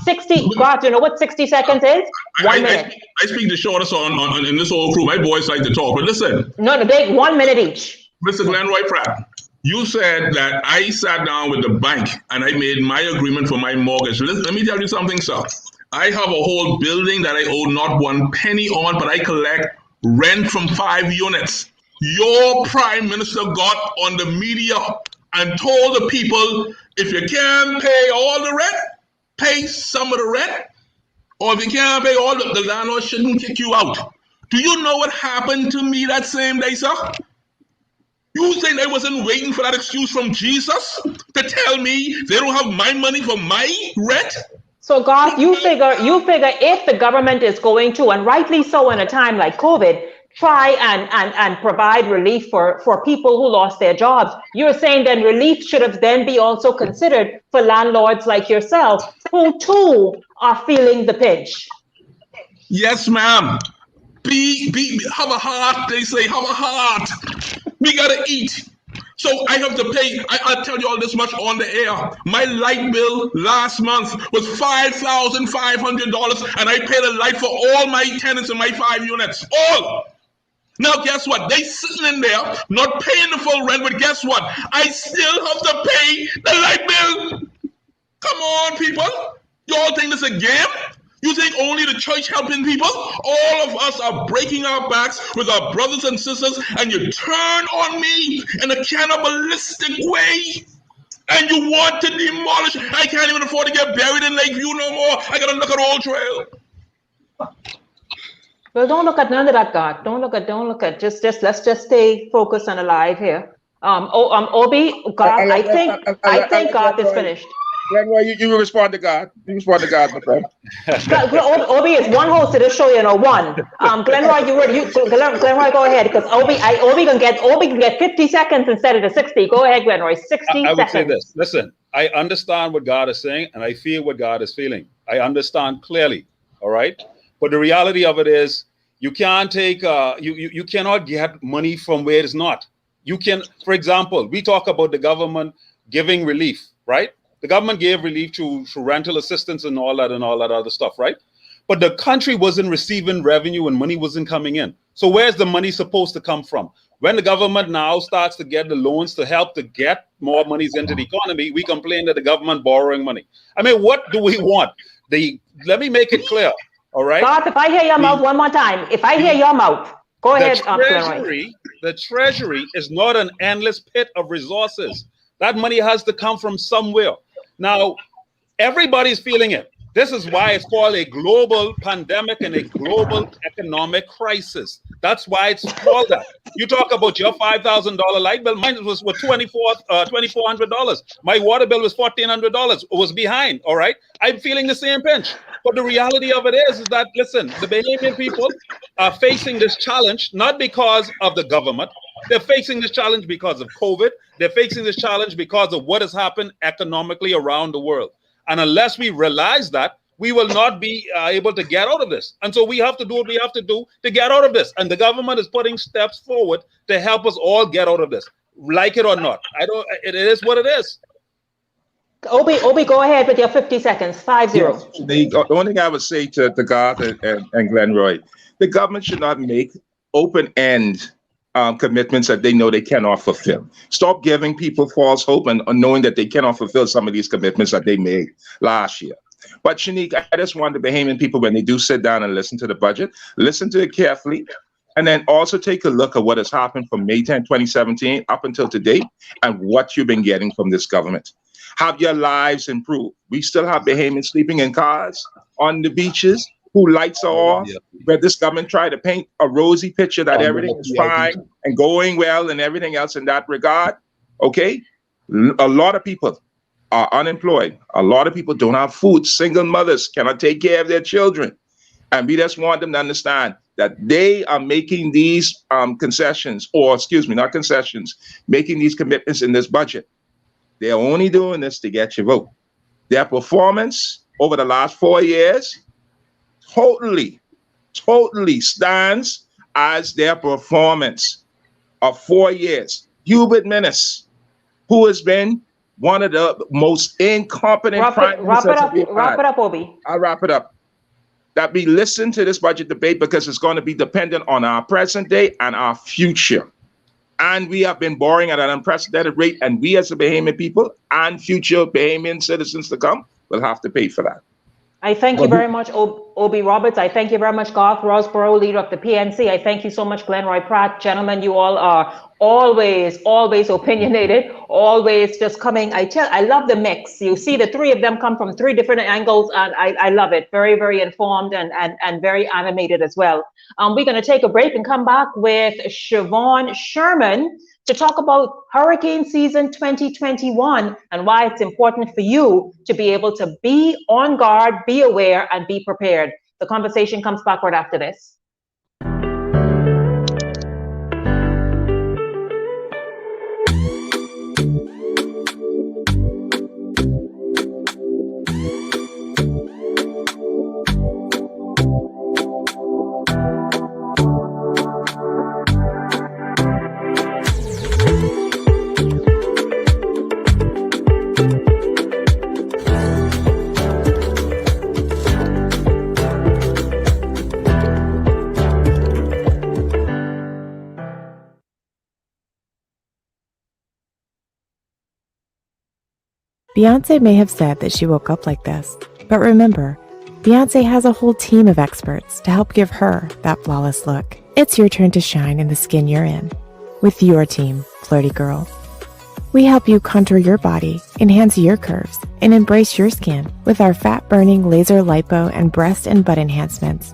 Garth, you know what 60 seconds is? 1 minute. I speak the shortest on in this whole crew. My boys like to talk, but listen. No, they 1 minute each. Mr. Glenroy Pratt, you said that I sat down with the bank and I made my agreement for my mortgage. Let me tell you something, sir. I have a whole building that I owe not one penny on, but I collect rent from 5 units. Your prime minister got on the media and told the people, if you can't pay all the rent, pay some of the rent. Or if you can't pay all the landlord shouldn't kick you out. Do you know what happened to me that same day, sir? You think I wasn't waiting for that excuse from Jesus to tell me they don't have my money for my rent? So, Garth, you figure if the government is going to, and rightly so in a time like COVID, try and provide relief for people who lost their jobs, you're saying then relief should have then be also considered for landlords like yourself, who too are feeling the pinch. Yes, ma'am. Have a heart, they say, have a heart. We gotta eat. So I have to pay, I'll tell you all this much on the air. My light bill last month was $5,500, and I paid a light for all my tenants in my 5 units. All. Now, guess what? They sitting in there, not paying the full rent, but guess what? I still have to pay the light bill. Come on, people. You all think this is a game? You think only the church helping people? All of us are breaking our backs with our brothers and sisters, and you turn on me in a cannibalistic way. And you want to demolish. I can't even afford to get buried in Lakeview no more. I gotta look at Old Trail. Well, don't look at none of that, God. Don't look at. Just let's just stay focused and alive here. Obi, God, I think God is finished. Glenroy, you respond to God. You respond to God, my friend. Obi is one host of this show, one. Glenroy, Glenroy, go ahead, because Obi can get 50 seconds instead of the 60. Go ahead, Glenroy. 60 seconds. I would say this. Listen, I understand what God is saying, and I feel what God is feeling. I understand clearly. All right. But the reality of it is, you can't take you cannot get money from where it's not. You can, for example, we talk about the government giving relief, right? The government gave relief to rental assistance and all that other stuff, right? But the country wasn't receiving revenue and money wasn't coming in. So where's the money supposed to come from? When the government now starts to get the loans to help to get more monies into the economy, we complain that the government borrowing money. I mean, what do we want? Let me make it clear. All right. Garth, if I hear your mouth one more time, if I hear your mouth, Go ahead, Glenroy. The treasury is not an endless pit of resources. That money has to come from somewhere. Now, everybody's feeling it. This is why it's called a global pandemic and a global economic crisis. That's why it's called that. You talk about your $5,000 light bill. Mine was $2,400. My water bill was $1,400. It was behind. All right. I'm feeling the same pinch. But the reality of it is that, listen, the Bahamian people are facing this challenge not because of the government. They're facing this challenge because of COVID. They're facing this challenge because of what has happened economically around the world. And unless we realize that, we will not be able to get out of this. And so we have to do what we have to do to get out of this. And the government is putting steps forward to help us all get out of this, like it or not. It is what it is. Obi, go ahead with your 50 seconds. 5-0. Yes, the only thing I would say to Garth and Glenroy, the government should not make open-end commitments that they know they cannot fulfill. Stop giving people false hope and knowing that they cannot fulfill some of these commitments that they made last year. But Shenique, I just want the Bahamian people, when they do sit down and listen to the budget, listen to it carefully, and then also take a look at what has happened from May 10, 2017 up until today and what you've been getting from this government. Have your lives improved? We still have Bahamians sleeping in cars on the beaches, who lights are off, where this government tried to paint a rosy picture that everything is fine and going well and everything else in that regard. Okay? A lot of people are unemployed. A lot of people don't have food. Single mothers cannot take care of their children. And we just want them to understand that they are making these concessions, or excuse me, not concessions, making these commitments in this budget. They're only doing this to get your vote. Their performance over the last 4 years totally stands as their performance of 4 years. Hubert Minnis, who has been one of the most incompetent prime ministers. Wrap it up, Obi. I'll wrap it up. That we listen to this budget debate because it's going to be dependent on our present day and our future. And we have been borrowing at an unprecedented rate, and we as the Bahamian people and future Bahamian citizens to come will have to pay for that. I thank you very much, Obi Roberts. I thank you very much, Garth Rosborough, leader of the PNC. I thank you so much, Glenroy Pratt. Gentlemen, you all are always opinionated, always just coming. I love the mix. You see the three of them come from three different angles, and I love it. Very, very informed and very animated as well. We're going to take a break and come back with Siobhan Sherman to talk about hurricane season 2021 and why it's important for you to be able to be on guard, be aware, and be prepared. The conversation comes back right after this. Beyonce may have said that she woke up like this, but remember, Beyonce has a whole team of experts to help give her that flawless look. It's your turn to shine in the skin you're in with your team, Flirty Girl. We help you contour your body, enhance your curves, and embrace your skin with our fat-burning laser lipo and breast and butt enhancements.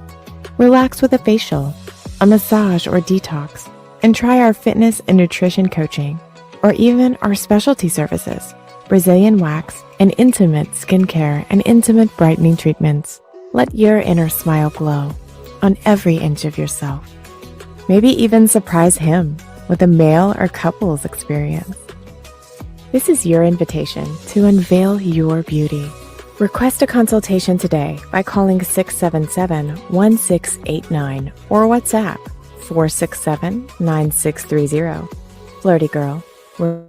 Relax with a facial, a massage or detox, and try our fitness and nutrition coaching, or even our specialty services, Brazilian wax, and intimate skincare and intimate brightening treatments. Let your inner smile glow on every inch of yourself. Maybe even surprise him with a male or couples experience. This is your invitation to unveil your beauty. Request a consultation today by calling 677-1689 or WhatsApp 467-9630. Flirty Girl, we're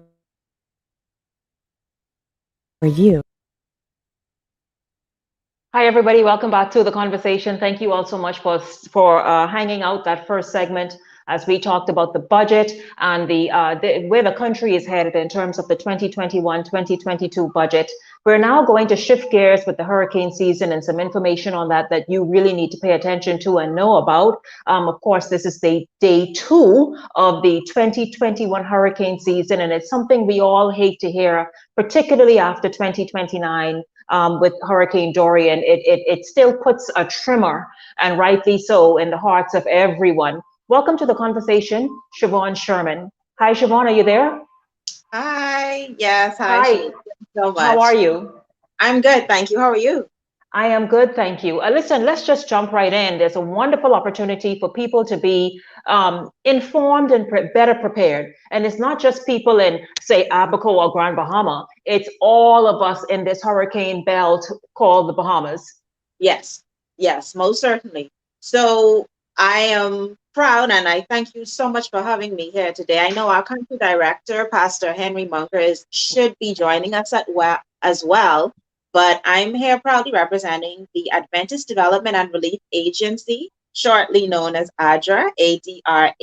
you. Hi, everybody. Welcome back to the conversation. Thank you all so much for hanging out that first segment. as we talked about the budget and where the country is headed in terms of the 2021-2022 budget. We're now going to shift gears with the hurricane season and some information on that you really need to pay attention to and know about. Of course, this is day 2 of the 2021 hurricane season, and it's something we all hate to hear, particularly after 2029. With Hurricane Dorian, it still puts a tremor, and rightly so, in the hearts of everyone. Welcome to the conversation, Siobhan Sherman. Hi, Siobhan, are you there? Hi, yes, hi, Hi. Shenique. Thank you so much. How are you? I'm good, thank you. How are you? I am good, thank you. Listen, let's just jump right in. There's a wonderful opportunity for people to be informed and better prepared. And it's not just people in, say, Abaco or Grand Bahama. It's all of us in this hurricane belt called the Bahamas. Yes, most certainly. So I am proud and I thank you so much for having me here today. I know our country director, Pastor Henry Munker, should be joining us as well. But I'm here proudly representing the Adventist Development and Relief Agency, shortly known as ADRA, ADRA.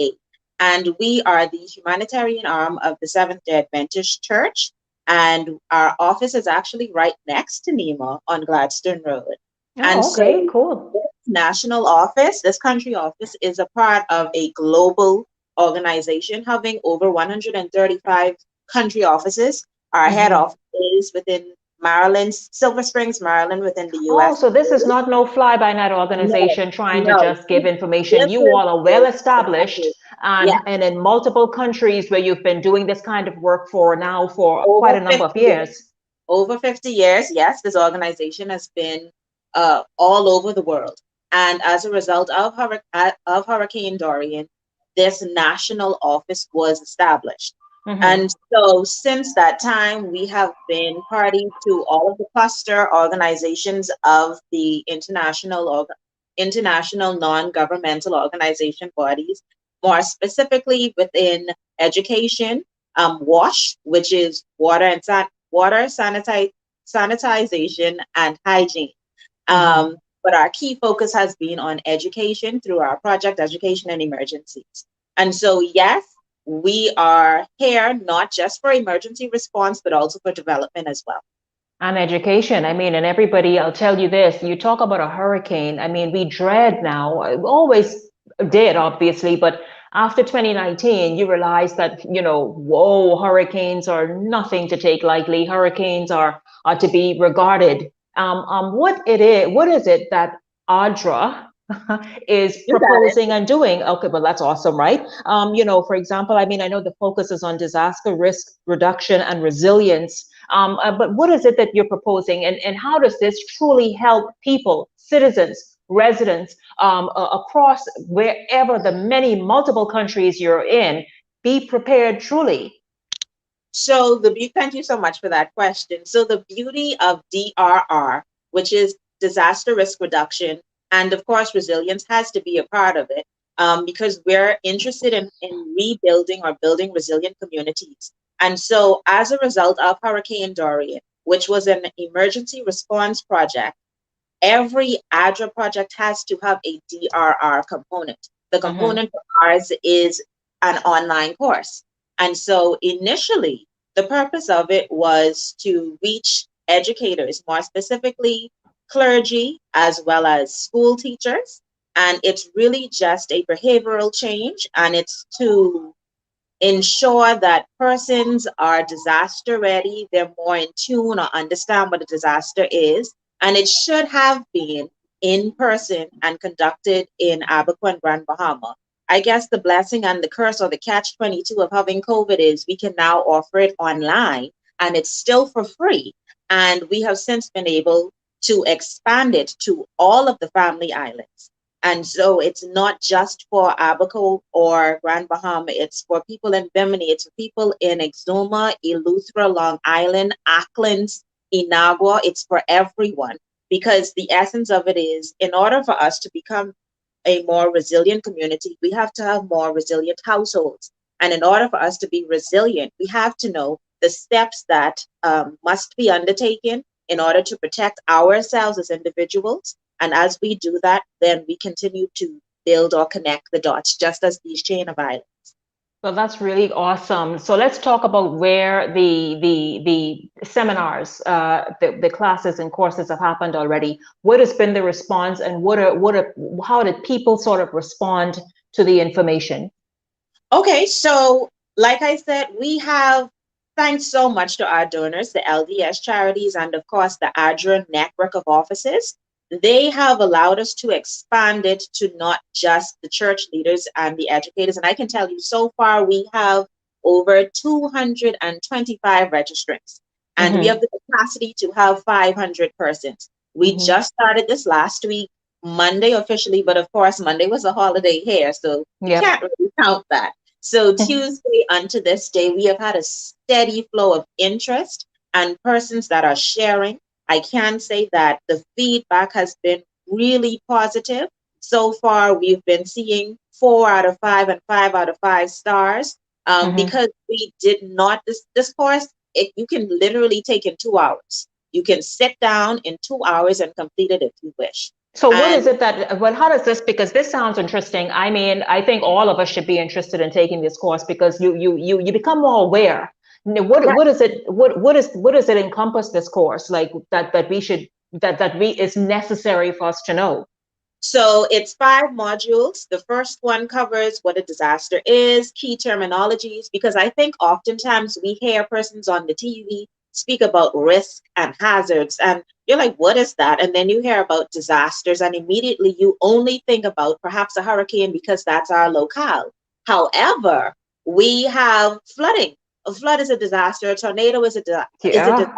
And we are the humanitarian arm of the Seventh-day Adventist Church. And our office is actually right next to NEMA on Gladstone Road. Oh, okay, cool. This national office, this country office, is a part of a global organization having over 135 country offices. Our head office is within Maryland, Silver Springs, Maryland, within the U.S. Oh, so this is not no fly-by-night organization trying to just give information. You all are well established and in multiple countries where you've been doing this kind of work for quite a number of years. Over 50 years, yes, this organization has been all over the world. And as a result of Hurricane Dorian, this national office was established. And so since that time, we have been party to all of the cluster organizations of the international non-governmental organization bodies, more specifically within education, WASH, which is water, sanitization, and hygiene. But our key focus has been on education through our project Education and Emergencies. And so, yes, we are here not just for emergency response, but also for development as well. And education. I mean, and everybody, I'll tell you this, you talk about a hurricane. I mean, we dread now, always did, obviously, but after 2019, you realize that, whoa, hurricanes are nothing to take lightly. Hurricanes are to be regarded. What is it that ADRA is proposing and doing? Okay, well, that's awesome, right? For example, I mean, I know the focus is on disaster risk reduction and resilience, but what is it that you're proposing, and how does this truly help people, citizens, residents across wherever the multiple countries you're in be prepared truly? So thank you so much for that question. So the beauty of DRR, which is disaster risk reduction, and of course, resilience has to be a part of it, because we're interested in rebuilding or building resilient communities. And so as a result of Hurricane Dorian, which was an emergency response project, every ADRA project has to have a DRR component. The component for ours is an online course. And so initially, the purpose of it was to reach educators, more specifically clergy, as well as school teachers. And it's really just a behavioral change, and it's to ensure that persons are disaster ready, they're more in tune or understand what a disaster is. And it should have been in person and conducted in Abaco and Grand Bahama. I guess the blessing and the curse, or the catch-22 of having COVID, is we can now offer it online, and it's still for free. And we have since been able to expand it to all of the family islands. And so it's not just for Abaco or Grand Bahama, it's for people in Bimini, it's for people in Exuma, Eleuthera, Long Island, Acklands, Inagua. It's for everyone, because the essence of it is, in order for us to become a more resilient community, we have to have more resilient households. And in order for us to be resilient, we have to know the steps that must be undertaken in order to protect ourselves as individuals. And as we do that, then we continue to build or connect the dots, just as these chain of islands. Well, that's really awesome. So let's talk about where the seminars, the classes and courses have happened already. What has been the response, and how did people sort of respond to the information? Okay, so like I said, we have thanks so much to our donors, the LDS charities, and of course the ADRA network of offices. They have allowed us to expand it to not just the church leaders and the educators. And I can tell you, so far we have over 225 registrants, and we have the capacity to have 500 persons. We just started this last week, Monday officially, but of course Monday was a holiday here, so you can't really count that. So Tuesday unto this day, we have had a steady flow of interest and persons that are sharing. I can say that the feedback has been really positive. So far, we've been seeing 4 out of 5 and 5 out of 5 stars because we did not, this course, you can literally take in 2 hours. You can sit down in 2 hours and complete it if you wish. So what is it that, well, how does this, because this sounds interesting. I mean, I think all of us should be interested in taking this course because you become more aware. What is it, what does it encompass, this course, like that is necessary for us to know? So it's 5 modules. The first one covers what a disaster is, key terminologies, because I think oftentimes we hear persons on the TV speak about risk and hazards, and you're like, what is that? And then you hear about disasters, and immediately you only think about perhaps a hurricane because that's our locale. However, we have flooding. A flood is a disaster. A tornado is a disaster.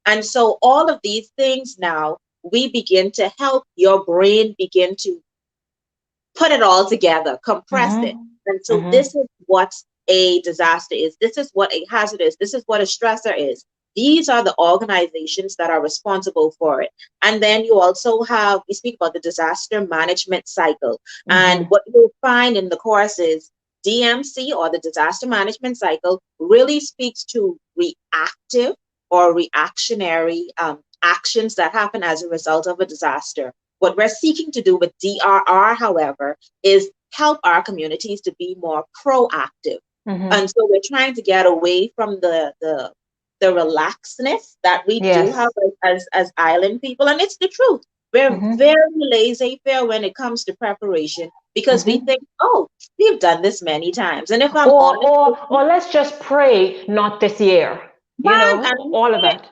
And so all of these things now, we begin to help your brain begin to put it all together, compress it. And so this is what a disaster is. This is what a hazard is. This is what a stressor is. These are the organizations that are responsible for it. And then you also have, we speak about the disaster management cycle. And what you'll find in the course is DMC, or the disaster management cycle, really speaks to reactive or reactionary actions that happen as a result of a disaster. What we're seeking to do with DRR, however, is help our communities to be more proactive. And so we're trying to get away from the relaxedness that we do have as island people. And it's the truth. We're very laissez-faire when it comes to preparation because we think, oh, we've done this many times. And if I'm honest, or let's just pray not this year. You know, all of that.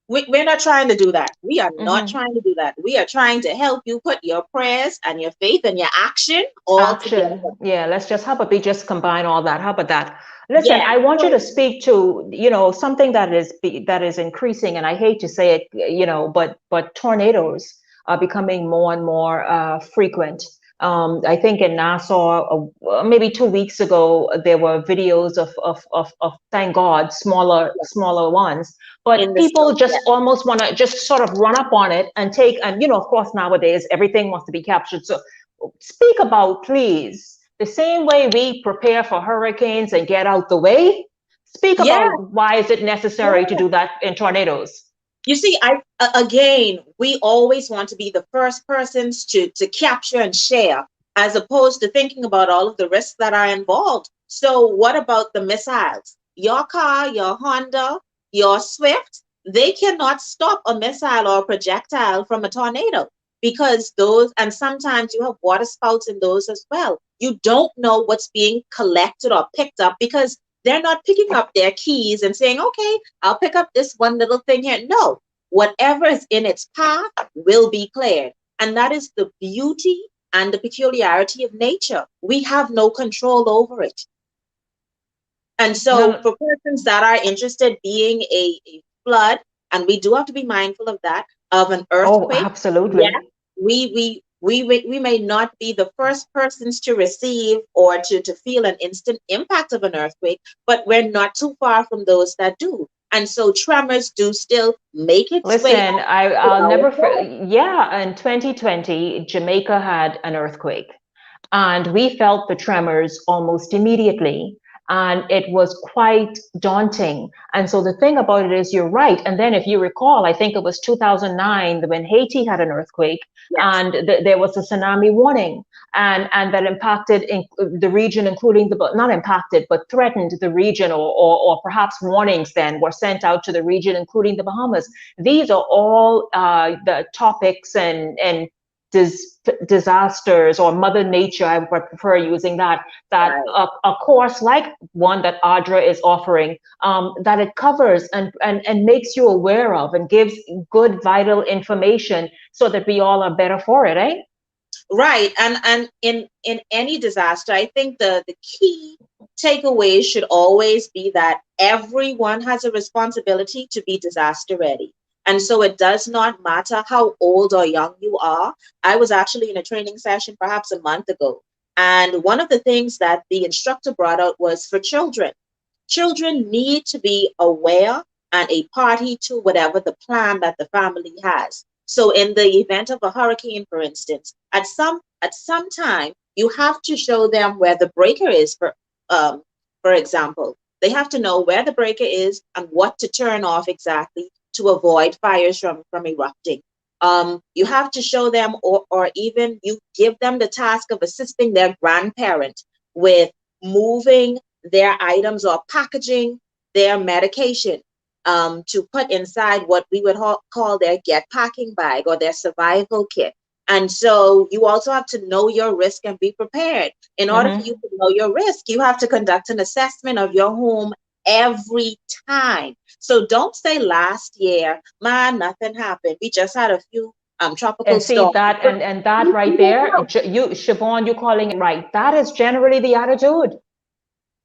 We're not trying to do that. We are not trying to do that. We are trying to help you put your prayers and your faith and your action all together. Yeah, let's just, how about we just combine all that? How about that? Listen, I want you to speak to, you know, something that is increasing, and I hate to say it, you know, but tornadoes are becoming more and more frequent. I think in Nassau, maybe 2 weeks ago, there were videos of thank God, smaller ones. But people just almost want to just sort of run up on it and take, and you know, of course, nowadays everything wants to be captured. So speak about, please, the same way we prepare for hurricanes and get out the way. Speak about why is it necessary to do that in tornadoes? You see, again, we always want to be the first persons to capture and share, as opposed to thinking about all of the risks that are involved. So what about the missiles? Your car, your Honda, your Swift, they cannot stop a missile or a projectile from a tornado because those, and sometimes you have water spouts in those as well. You don't know what's being collected or picked up because they're not picking up their keys and saying, okay, I'll pick up this one little thing here. No, whatever is in its path will be cleared. And that is the beauty and the peculiarity of nature. We have no control over it. And so for persons that are interested being a flood, and we do have to be mindful of that, of an earthquake. Oh, absolutely. Yeah, we may not be the first persons to receive or to feel an instant impact of an earthquake, but we're not too far from those that do. And so tremors do still make its way. Listen, I'll never forget. Yeah, in 2020, Jamaica had an earthquake, and we felt the tremors almost immediately. and it was quite daunting. And so the thing about it is, you're right. And then if you recall, I think it was 2009 when Haiti had an earthquake, and there was a tsunami warning, and that impacted the region, including not impacted, but threatened the region, or perhaps warnings then were sent out to the region, including the Bahamas. These are all the topics and disasters, or Mother Nature, I would prefer using that a course like one that ADRA is offering, that it covers and makes you aware of and gives good, vital information so that we all are better for it, eh? Right. And in any disaster, I think the key takeaway should always be that everyone has a responsibility to be disaster ready. And so it does not matter how old or young you are. I was actually in a training session perhaps a month ago, and one of the things that the instructor brought out was for children. Children need to be aware and a party to whatever the plan that the family has. So in the event of a hurricane, for instance, at some time, you have to show them where the breaker is, for example. They have to know where the breaker is and what to turn off exactly to avoid fires from erupting. You have to show them, or even you give them the task of assisting their grandparent with moving their items or packaging their medication, to put inside what we would call their get packing bag or their survival kit. And so you also have to know your risk and be prepared. In order for you to know your risk, you have to conduct an assessment of your home every time. So don't say last year, man, nothing happened. We just had a few tropical storms. That and that right there, Siobhan, you're calling it right. That is generally the attitude.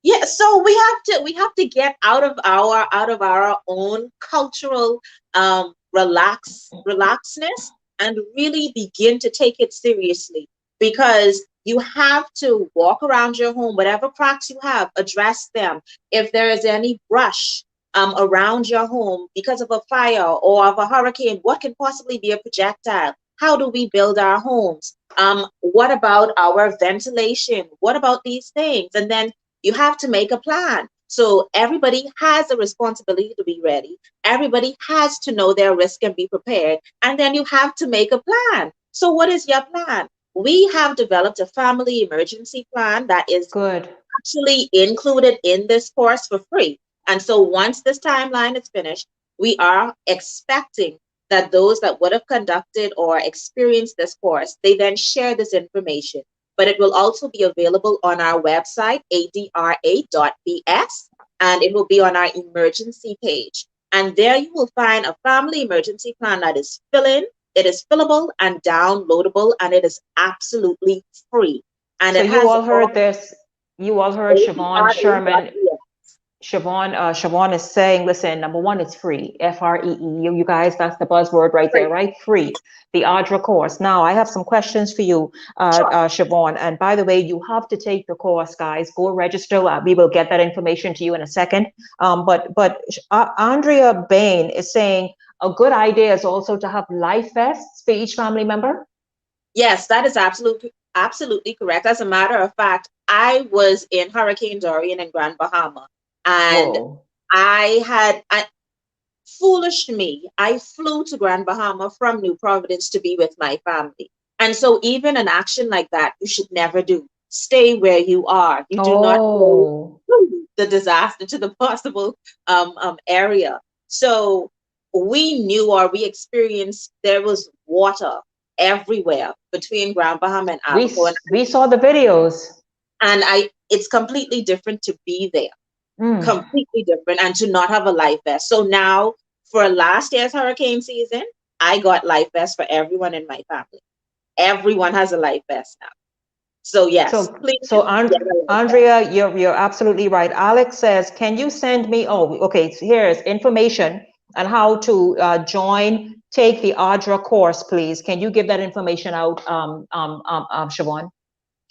Yeah, so we have to get out of our own cultural relaxedness and really begin to take it seriously, because you have to walk around your home, whatever cracks you have, address them. If there is any brush around your home because of a fire or of a hurricane, what can possibly be a projectile? How do we build our homes? What about our ventilation? What about these things? And then you have to make a plan. So everybody has a responsibility to be ready. Everybody has to know their risk and be prepared. And then you have to make a plan. So what is your plan? We have developed a family emergency plan that is good, actually included in this course for free. And so once this timeline is finished, we are expecting that those that would have conducted or experienced this course, they then share this information. But it will also be available on our website, adra.bs, and it will be on our emergency page. And there you will find a family emergency plan that is it is fillable and downloadable, and it is absolutely free. And so it you all heard this. You all heard Siobhan Sherman. Siobhan is saying, listen, number one, it's free. FREE. You guys, that's the buzzword right there, right? Free. The ADRA course. Now, I have some questions for you, Siobhan. And by the way, you have to take the course, guys. Go register. We will get that information to you in a second. But Andrea Bain is saying a good idea is also to have life vests for each family member. Yes, that is absolutely correct. As a matter of fact, I was in Hurricane Dorian in Grand Bahama. And foolish me, I flew to Grand Bahama from New Providence to be with my family. And so even an action like that, you should never do. Stay where you are. You do not go to the disaster, to the possible area. So we knew, or we experienced, there was water everywhere between Grand Bahama and Abaco. We saw the videos. And it's completely different to be there. Completely different, and to not have a life vest. So now for last year's hurricane season, I got life vests for everyone in my family. Everyone has a life vest now. So yes, so Andrea, you're absolutely right. Alex says, can you send me, okay, so here's information on how to take the ADRA course, please. Can you give that information out, Siobhan?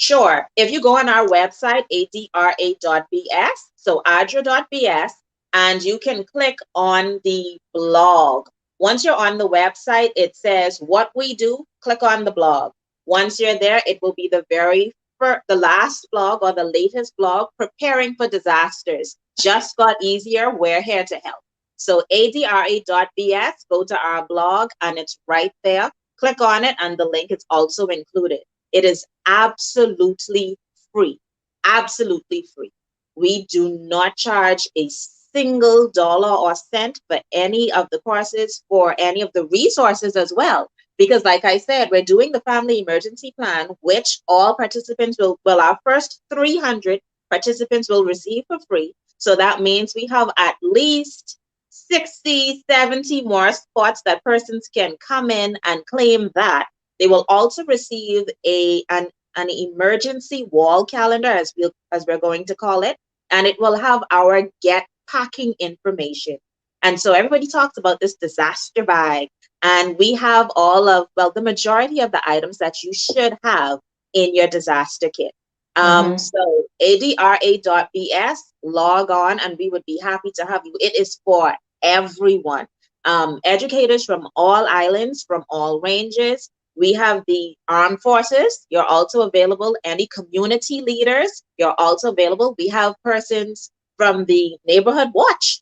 Sure. If you go on our website, adra.bs, so adra.bs, and you can click on the blog. Once you're on the website, it says what we do, click on the blog. Once you're there, it will be the very the last blog or the latest blog, Preparing for Disasters, just got easier. We're here to help. So adra.bs, go to our blog and it's right there. Click on it and the link is also included. It is absolutely free, absolutely free. We do not charge a single dollar or cent for any of the courses, for any of the resources as well. Because like I said, we're doing the family emergency plan, which all participants will, well, our first 300 participants will receive for free. So that means we have at least 60, 70 more spots that persons can come in and claim that. They will also receive an emergency wall calendar, as we're going to call it, and it will have our get packing information. And so everybody talks about this disaster bag, and we have all of, well, the majority of the items that you should have in your disaster kit. So adra.bs, log on, and we would be happy to have you. It is for everyone. Educators from all islands, from all ranges. We have the armed forces. You're also available. Any community leaders, you're also available. We have persons from the neighborhood watch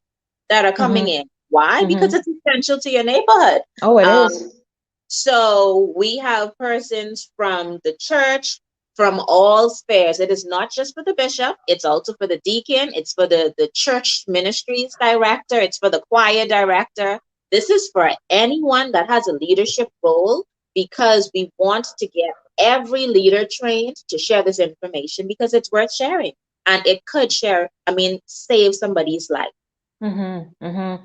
that are coming in. Why? Because it's essential to your neighborhood. Oh, it is. So we have persons from the church, from all spheres. It is not just for the bishop, it's also for the deacon, it's for the church ministries director, it's for the choir director. This is for anyone that has a leadership role, because we want to get every leader trained to share this information, because it's worth sharing and it could save somebody's life. Miko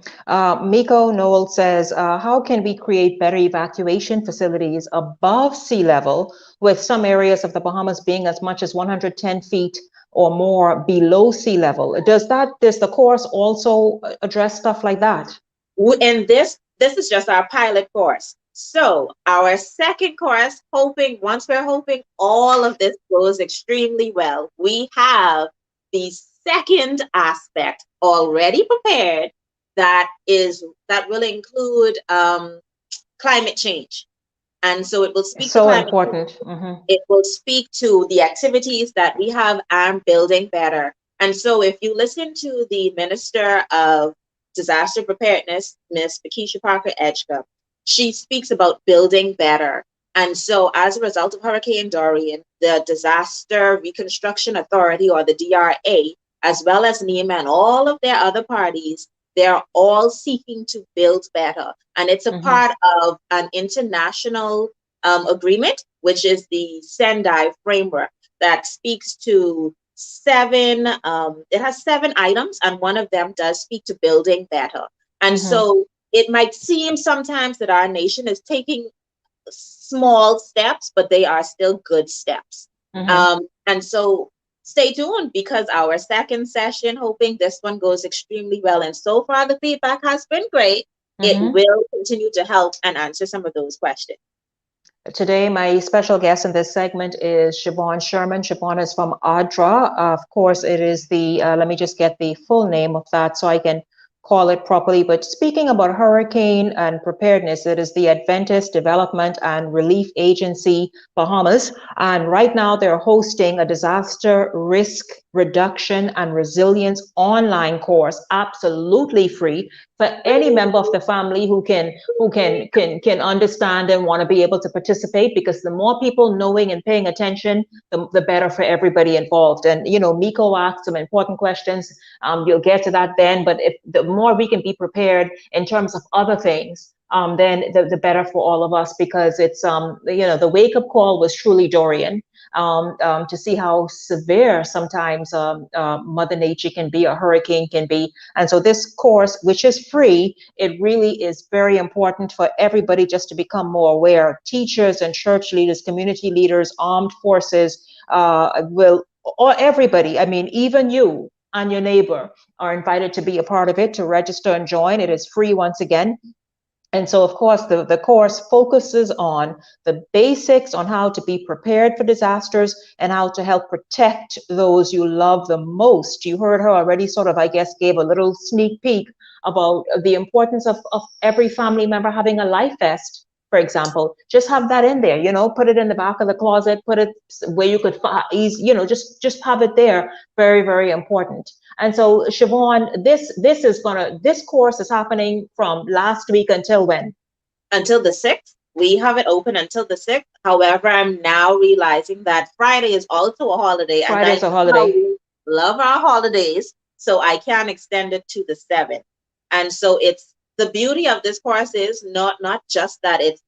Noel says, how can we create better evacuation facilities above sea level, with some areas of the Bahamas being as much as 110 feet or more below sea level? Does the course also address stuff like that? And this is just our pilot course. So our second course, once we're hoping all of this goes extremely well, we have the second aspect already prepared that will include climate change. And so it will speak to climate important. It will speak to the activities that we have and building better. And so if you listen to the Minister of Disaster Preparedness, Ms. Bakisha Parker Edgecombe, she speaks about building better. And so as a result of Hurricane Dorian, the Disaster Reconstruction Authority, or the DRA, as well as NEMA and all of their other parties, they're all seeking to build better. And it's a part of an international agreement, which is the Sendai framework, that speaks to it has 7 items, and one of them does speak to building better. And so it might seem sometimes that our nation is taking small steps, but they are still good steps. And so stay tuned, because our second session, hoping this one goes extremely well. And so far, the feedback has been great. It will continue to help and answer some of those questions. Today, my special guest in this segment is Siobhan Sherman. Siobhan is from ADRA. Of course, it is the, let me just get the full name of that so I can call it properly. But speaking about hurricane and preparedness, it is the Adventist Development and Relief Agency, Bahamas. And right now they're hosting a disaster risk reduction and resilience online course, absolutely free, for any member of the family who can understand and want to be able to participate, because the more people knowing and paying attention, the better for everybody involved. And Miko asked some important questions. You'll get to that then, but if the more we can be prepared in terms of other things, then the better for all of us, because it's the wake-up call was truly Dorian. To see how severe sometimes Mother Nature can be, a hurricane can be. And so this course, which is free, it really is very important for everybody just to become more aware. Teachers and church leaders, community leaders, armed forces, or everybody, even you and your neighbor are invited to be a part of it, to register and join. It is free once again. And so, of course, the course focuses on the basics on how to be prepared for disasters and how to help protect those you love the most. You heard her already sort of, I guess, gave a little sneak peek about the importance of every family member having a life vest for example, just have that in there, put it in the back of the closet, put it where you could just have it there. Very, very important. And so, Siobhan, this course is happening from last week until when? Until the 6th. We have it open until the 6th. However, I'm now realizing that Friday is also a holiday. Friday is a holiday. We love our holidays, so I can extend it to the 7th. And so it's the beauty of this course is not just that it's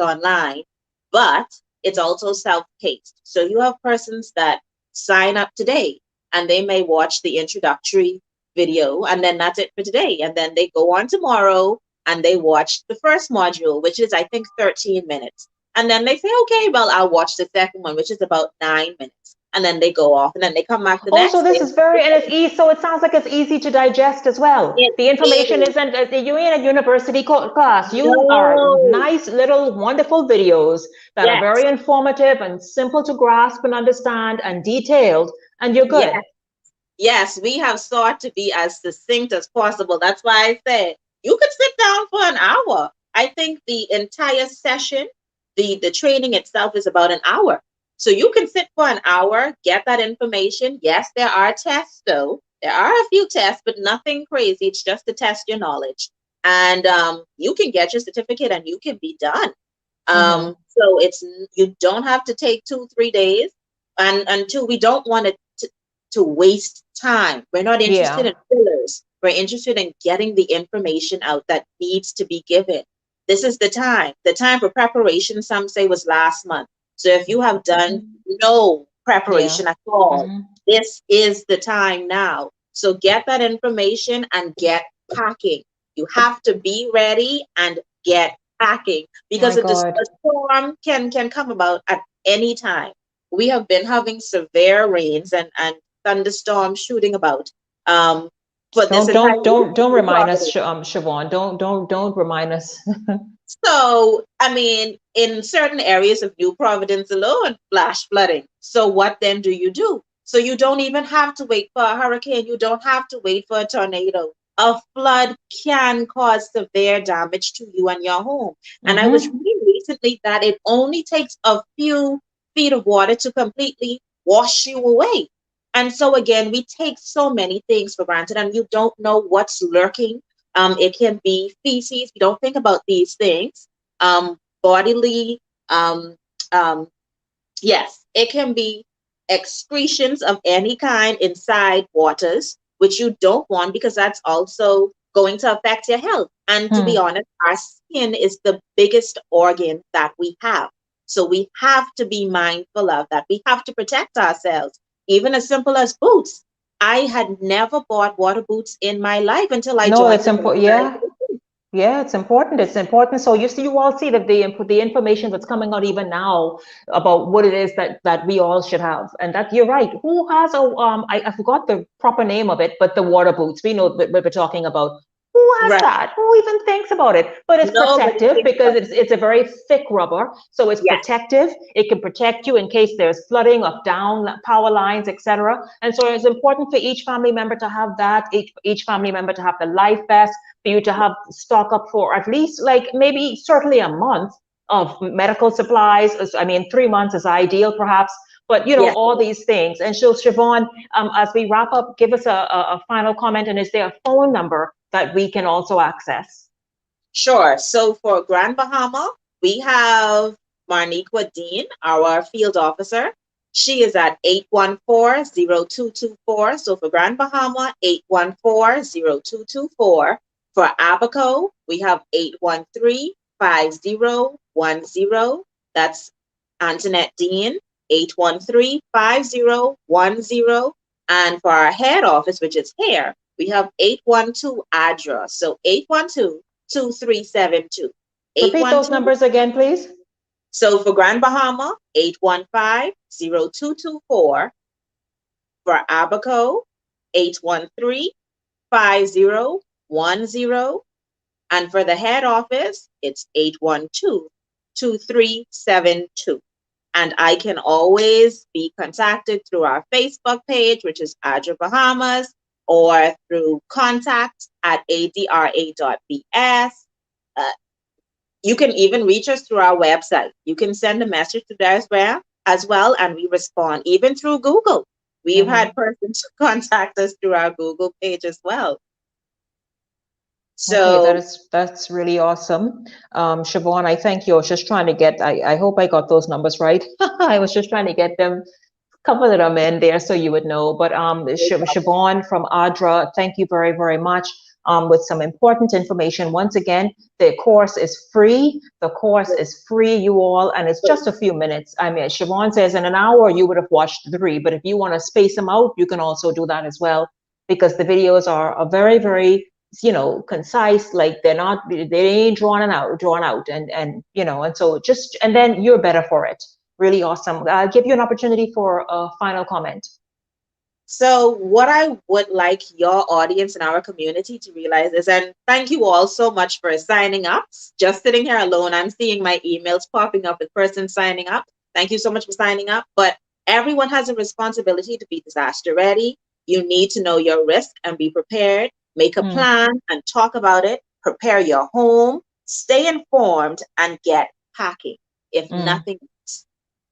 online, but it's also self-paced. So you have persons that sign up today and they may watch the introductory video and then that's it for today. And then they go on tomorrow and they watch the first module, which is, I think, 13 minutes. And then they say, okay, well, I'll watch the second one, which is about 9 minutes. And then they go off and then they come back the next so this day. is and it's easy. So it sounds like it's easy to digest as well. The information isn't, you're in a university class. You are nice little wonderful videos that are very informative and simple to grasp and understand and detailed, and you're good. Yes, we have sought to be as succinct as possible. That's why I said, you could sit down for an hour. I think the entire session, the training itself is about an hour. So you can sit for an hour, get that information. Yes, there are tests though. There are a few tests, but nothing crazy. It's just to test your knowledge. And you can get your certificate and you can be done. So you don't have to take 2-3 days. And two, we don't want to waste time. We're not interested in fillers. We're interested in getting the information out that needs to be given. This is the time. The time for preparation, some say, was last month. So if you have done no preparation at all, this is the time now. So get that information and get packing. You have to be ready and get packing because the storm can come about at any time. We have been having severe rains and thunderstorms shooting about. But don't remind us, Siobhan. Don't remind us. So, I mean, in certain areas of New Providence alone, flash flooding. So what then do you do? So you don't even have to wait for a hurricane. You don't have to wait for a tornado. A flood can cause severe damage to you and your home. And I was reading recently that it only takes a few feet of water to completely wash you away. And so again, we take so many things for granted and you don't know what's lurking. It can be feces. We don't think about these things. Bodily, yes, it can be excretions of any kind inside waters, which you don't want because that's also going to affect your health. And to be honest, our skin is the biggest organ that we have. So we have to be mindful of that. We have to protect ourselves, even as simple as boots. I had never bought water boots in my life until I joined. It's important. Yeah, it's important. It's important. So you all see that the information that's coming out even now about what it is that we all should have, and that you're right. Who has I forgot the proper name of it, but the water boots. We know what we're talking about. Who has that? Who even thinks about it? But it's protective because it's a very thick rubber. So it's protective. It can protect you in case there's flooding of down power lines, etc. And so it's important for each family member to have that, each family member to have the life vest, for you to have stock up for at least maybe certainly a month of medical supplies. I mean, 3 months is ideal perhaps. But all these things. And so Siobhan, as we wrap up, give us a final comment. And is there a phone number that we can also access? Sure. So for Grand Bahama, we have Marniqua Dean, our field officer. She is at 814-0224. So for Grand Bahama, 814-0224. For Abaco, we have 813-5010. That's Antoinette Dean. 813-5010. And for our head office, which is here, we have 812 ADRA. So 812-2372. Repeat those numbers again, please. So for Grand Bahama, 815-0224. For Abaco, 813-5010. And for the head office, it's 812-2372. And I can always be contacted through our Facebook page, which is ADRA Bahamas, or through contact@adra.bs. You can even reach us through our website. You can send a message to there as well, and we respond, even through Google. We've had persons contact us through our Google page as well. So okay, that's really awesome. Siobhan, I thank you. I was just trying to get, I hope I got those numbers right. I was just trying to get them, couple of them in there so you would know. But Siobhan from ADRA, thank you very, very much. With some important information. Once again, the course is free. The course is free, you all, and it's just a few minutes. I mean, Siobhan says in an hour you would have watched 3, but if you want to space them out, you can also do that as well, because the videos are very, very, you know, concise. Like they ain't drawn out, and you know, and so just, and then you're better for it. Really awesome. I'll give you an opportunity for a final comment. So what I would like your audience and our community to realize is, and thank you all so much for signing up. Just sitting here alone, I'm seeing my emails popping up with persons signing up. Thank you so much for signing up. But everyone has a responsibility to be disaster ready. You need to know your risk and be prepared. Make a plan and talk about it. Prepare your home. Stay informed and get packing, if nothing else.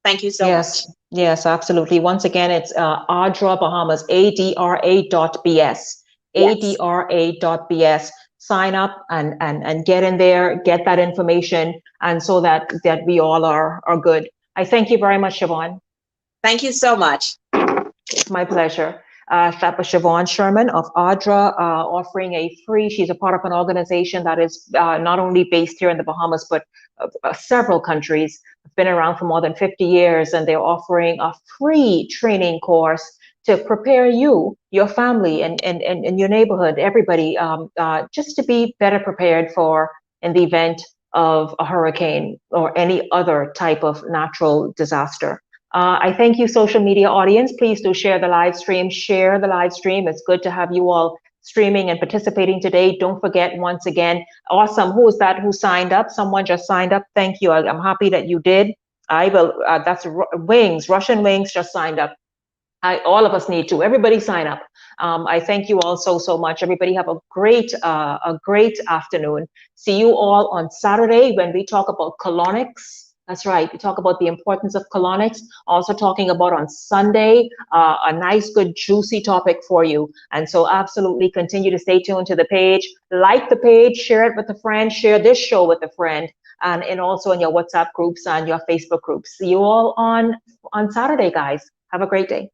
Thank you so much. Yes, absolutely. Once again, it's ADRA Bahamas, ADRA.BS, ADRA.BS. Sign up and get in there, get that information, and so that we all are good. I thank you very much, Siobhan. Thank you so much. It's my pleasure. That was Siobhan Sherman of ADRA, offering a free, she's a part of an organization that is not only based here in the Bahamas, but several countries. It's been around for more than 50 years, and they're offering a free training course to prepare you, your family, and your neighborhood, everybody, just to be better prepared for in the event of a hurricane or any other type of natural disaster. I thank you, social media audience. Please do share the live stream. Share the live stream. It's good to have you all streaming and participating today. Don't forget, once again, awesome. Who is that who signed up? Someone just signed up. Thank you. I'm happy that you did. I will. That's Wings. Russian Wings just signed up. All of us need to. Everybody sign up. I thank you all so much. Everybody have a great afternoon. See you all on Saturday when we talk about colonics. That's right. We talk about the importance of colonics. Also talking about on Sunday, a nice, good, juicy topic for you. And so absolutely continue to stay tuned to the page. Like the page, share it with a friend, share this show with a friend, and also in your WhatsApp groups and your Facebook groups. See you all on Saturday, guys. Have a great day.